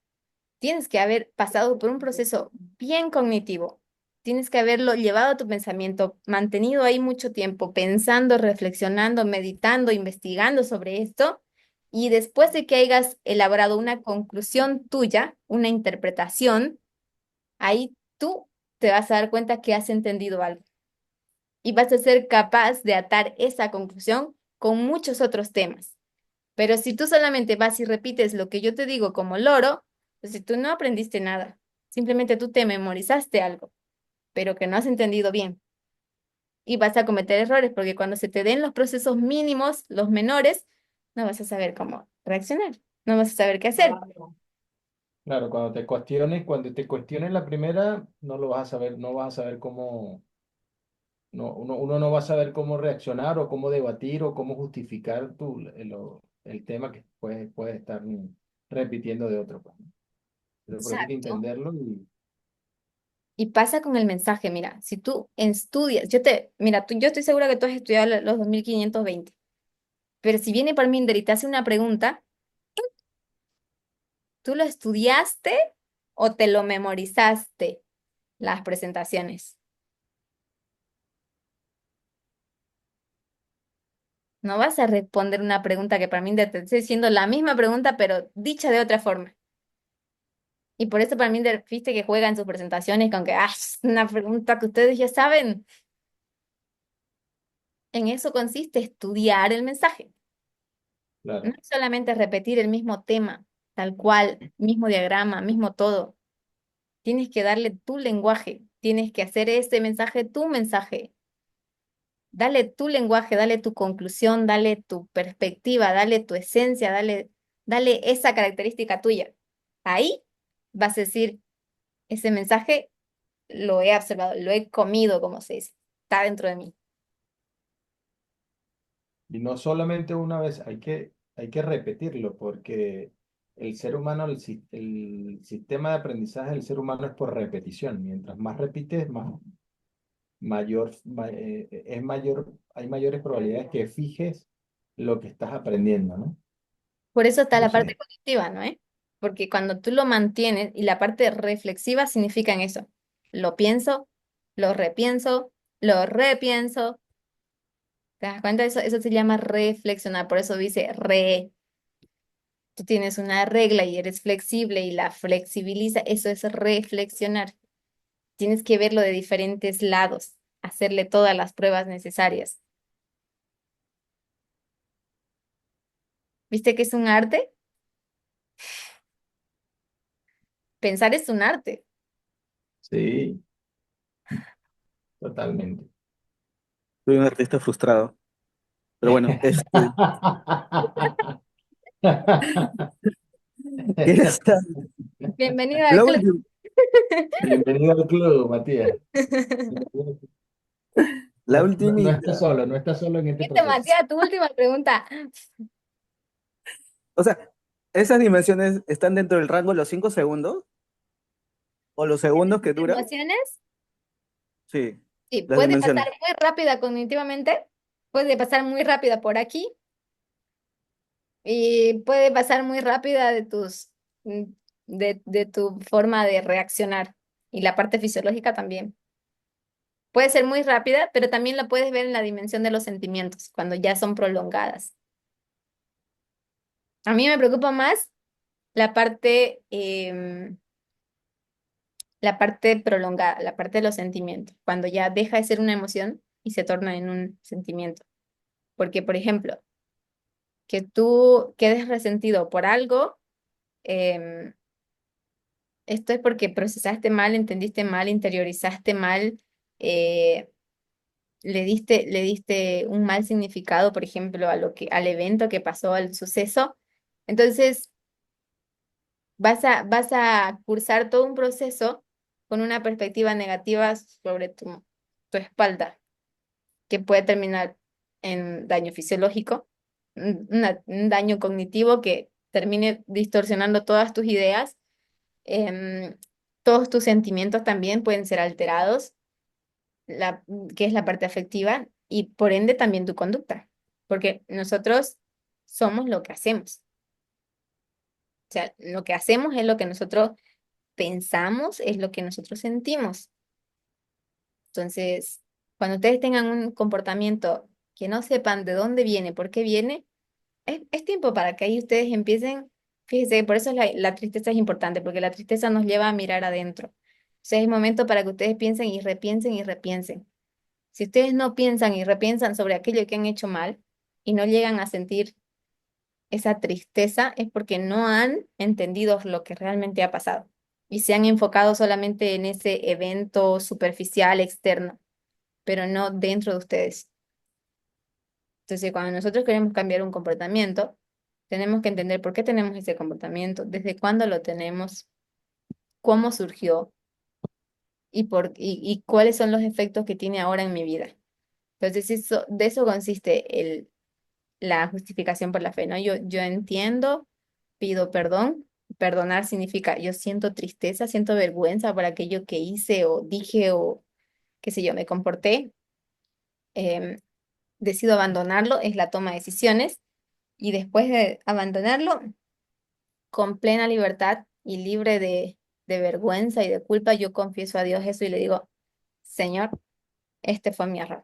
tienes que haber pasado por un proceso bien cognitivo. Tienes que haberlo llevado a tu pensamiento, mantenido ahí mucho tiempo, pensando, reflexionando, meditando, investigando sobre esto. Y después de que hayas elaborado una conclusión tuya, una interpretación, ahí tú te vas a dar cuenta que has entendido algo. Y vas a ser capaz de atar esa conclusión con muchos otros temas. Pero si tú solamente vas y repites lo que yo te digo como loro, pues si tú no aprendiste nada, simplemente tú te memorizaste algo, pero que no has entendido bien. Y vas a cometer errores porque cuando se te den los procesos mínimos, los menores, no vas a saber cómo reaccionar, no vas a saber qué hacer. Claro, cuando te cuestiones la primera, no lo vas a saber, no vas a saber cómo, no, uno no va a saber cómo reaccionar o cómo debatir o cómo justificar el tema que puedes estar repitiendo de otro, pues, ¿no? Pero por eso hay que Exacto. entenderlo y Y pasa con el mensaje, mira, si tú estudias, yo estoy segura que tú has estudiado los 2520, pero si viene por Minder y te hace una pregunta, ¿tú lo estudiaste o te lo memorizaste las presentaciones? No vas a responder una pregunta que para mí te estoy diciendo la misma pregunta, pero dicha de otra forma. Y por eso para mí, viste que juega en sus presentaciones con que, es una pregunta que ustedes ya saben. En eso consiste estudiar el mensaje. No claro. es solamente repetir el mismo tema tal cual, mismo diagrama, mismo todo. Tienes que darle tu lenguaje, tienes que hacer ese mensaje tu mensaje. Dale tu lenguaje, dale tu conclusión, dale tu perspectiva, dale tu esencia, dale esa característica tuya. Ahí vas a decir, ese mensaje lo he observado, lo he comido, como se dice, está dentro de mí. Y no solamente una vez, hay que repetirlo porque el ser humano, el sistema de aprendizaje del ser humano es por repetición. Mientras más repites, hay mayores probabilidades que fijes lo que estás aprendiendo, ¿no? Por eso está la parte Entonces, cognitiva, ¿no? Porque cuando tú lo mantienes y la parte reflexiva significa en eso. Lo pienso, lo repienso, lo repienso. ¿Te das cuenta? Eso se llama reflexionar, por eso dice re. Tú tienes una regla y eres flexible y la flexibiliza, eso es reflexionar. Tienes que verlo de diferentes lados, hacerle todas las pruebas necesarias. ¿Viste que es un arte? Pensar es un arte. sí, totalmente. Soy un artista frustrado. Pero bueno, ¿qué está? Bienvenido al La club. última, Bienvenido al club, Matías. la No estás ultimita. solo, no estás solo en este Listo, proceso. Matías, tu última pregunta. O sea, ¿esas dimensiones están dentro del rango de los 5 segundos? ¿O los segundos que duran? ¿Emociones? Sí, Sí, las puede pasar dimensiones. muy rápida cognitivamente, puede pasar muy rápida por aquí y puede pasar muy rápida mm, de tu forma de reaccionar y la parte fisiológica también. Puede ser muy rápida, pero también la puedes ver en la dimensión de los sentimientos, cuando ya son prolongadas. A mí me preocupa más la la parte prolongada, la parte de los sentimientos, cuando ya deja de ser una emoción y se torna en un sentimiento. Porque, por ejemplo, que tú quedes resentido por algo, em, esto es porque procesaste mal, entendiste mal, interiorizaste mal, eh, le diste un mal significado, por ejemplo, al evento que pasó, al suceso. Entonces, vas a cursar todo un proceso con una perspectiva negativa sobre tu espalda, que puede terminar en daño fisiológico, un daño cognitivo que termine distorsionando todas tus ideas. em, Todos tus sentimientos también pueden ser alterados, que es la parte afectiva, y por ende también tu conducta, porque nosotros somos lo que hacemos. O sea, lo que hacemos es lo que nosotros pensamos, es lo que nosotros sentimos. Entonces, cuando ustedes tengan un comportamiento que no sepan de dónde viene, por qué viene, es tiempo para que ahí ustedes empiecen, fíjense, por eso la tristeza es importante, porque la tristeza nos lleva a mirar adentro. O sea, es momento para que ustedes piensen y repiensen y repiensen. Si ustedes no piensan y repiensan sobre aquello que han hecho mal y no llegan a sentir esa tristeza, es porque no han entendido lo que realmente ha pasado y se han enfocado solamente en ese evento superficial externo, pero no dentro de ustedes. Entonces, cuando nosotros queremos cambiar un comportamiento, tenemos que entender por qué tenemos ese comportamiento, desde cuándo lo tenemos, cómo surgió y cuáles son los efectos que tiene ahora en mi vida. Entonces, de eso consiste la justificación por la fe, ¿no? Yo entiendo, pido perdón. Perdonar significa yo siento tristeza, siento vergüenza por aquello que hice o dije o qué sé yo, me comporté. em, Decido abandonarlo, es la toma de decisiones. Y después de abandonarlo, con plena libertad y libre de vergüenza y de culpa, yo confieso a Dios eso y le digo, Señor, este fue mi error.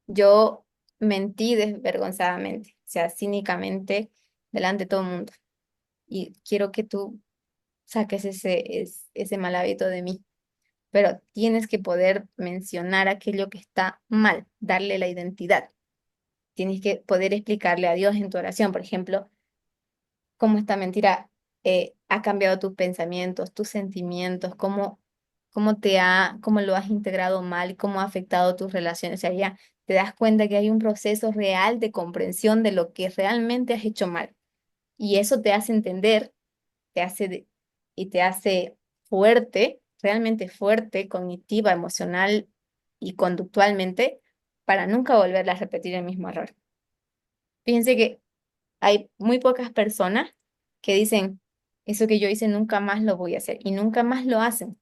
Yo mentí desvergonzadamente, o sea, cínicamente, delante de todo el mundo. Y quiero que tú saques ese mal hábito de mí. Pero tienes que poder mencionar aquello que está mal, darle la identidad. Tienes que poder explicarle a Dios en tu oración, por ejemplo, cómo esta mentira ha cambiado tus pensamientos, tus sentimientos, cómo lo has integrado mal y cómo ha afectado tus relaciones. O sea, ya te das cuenta que hay un proceso real de comprensión de lo que realmente has hecho mal. Y eso te hace entender, te hace y te hace fuerte, realmente fuerte, cognitiva, emocional y conductualmente, para nunca volver a repetir el mismo error. Fíjense que hay muy pocas personas que dicen, eso que yo hice nunca más lo voy a hacer y nunca más lo hacen.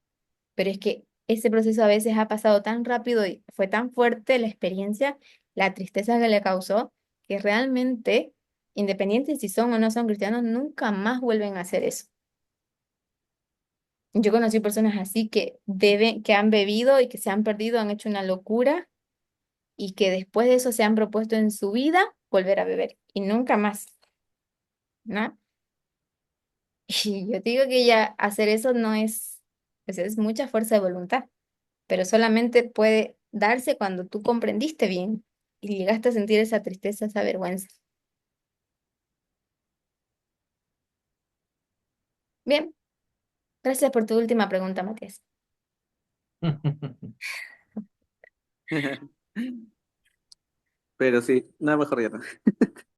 Pero es que ese proceso a veces ha pasado tan rápido y fue tan fuerte la experiencia, la tristeza que le causó, que realmente, independiente si son o no son cristianos, nunca más vuelven a hacer eso. Yo conocí personas así que han bebido y que se han perdido, han hecho una locura y que después de eso se han propuesto en su vida volver a beber y nunca más, ¿no? Y yo te digo que ya hacer eso no es, pues es mucha fuerza de voluntad, pero solamente puede darse cuando tú comprendiste bien y llegaste a sentir esa tristeza, esa vergüenza. Bien, gracias por tu última pregunta, Matías. Pero sí, nada mejor ya no.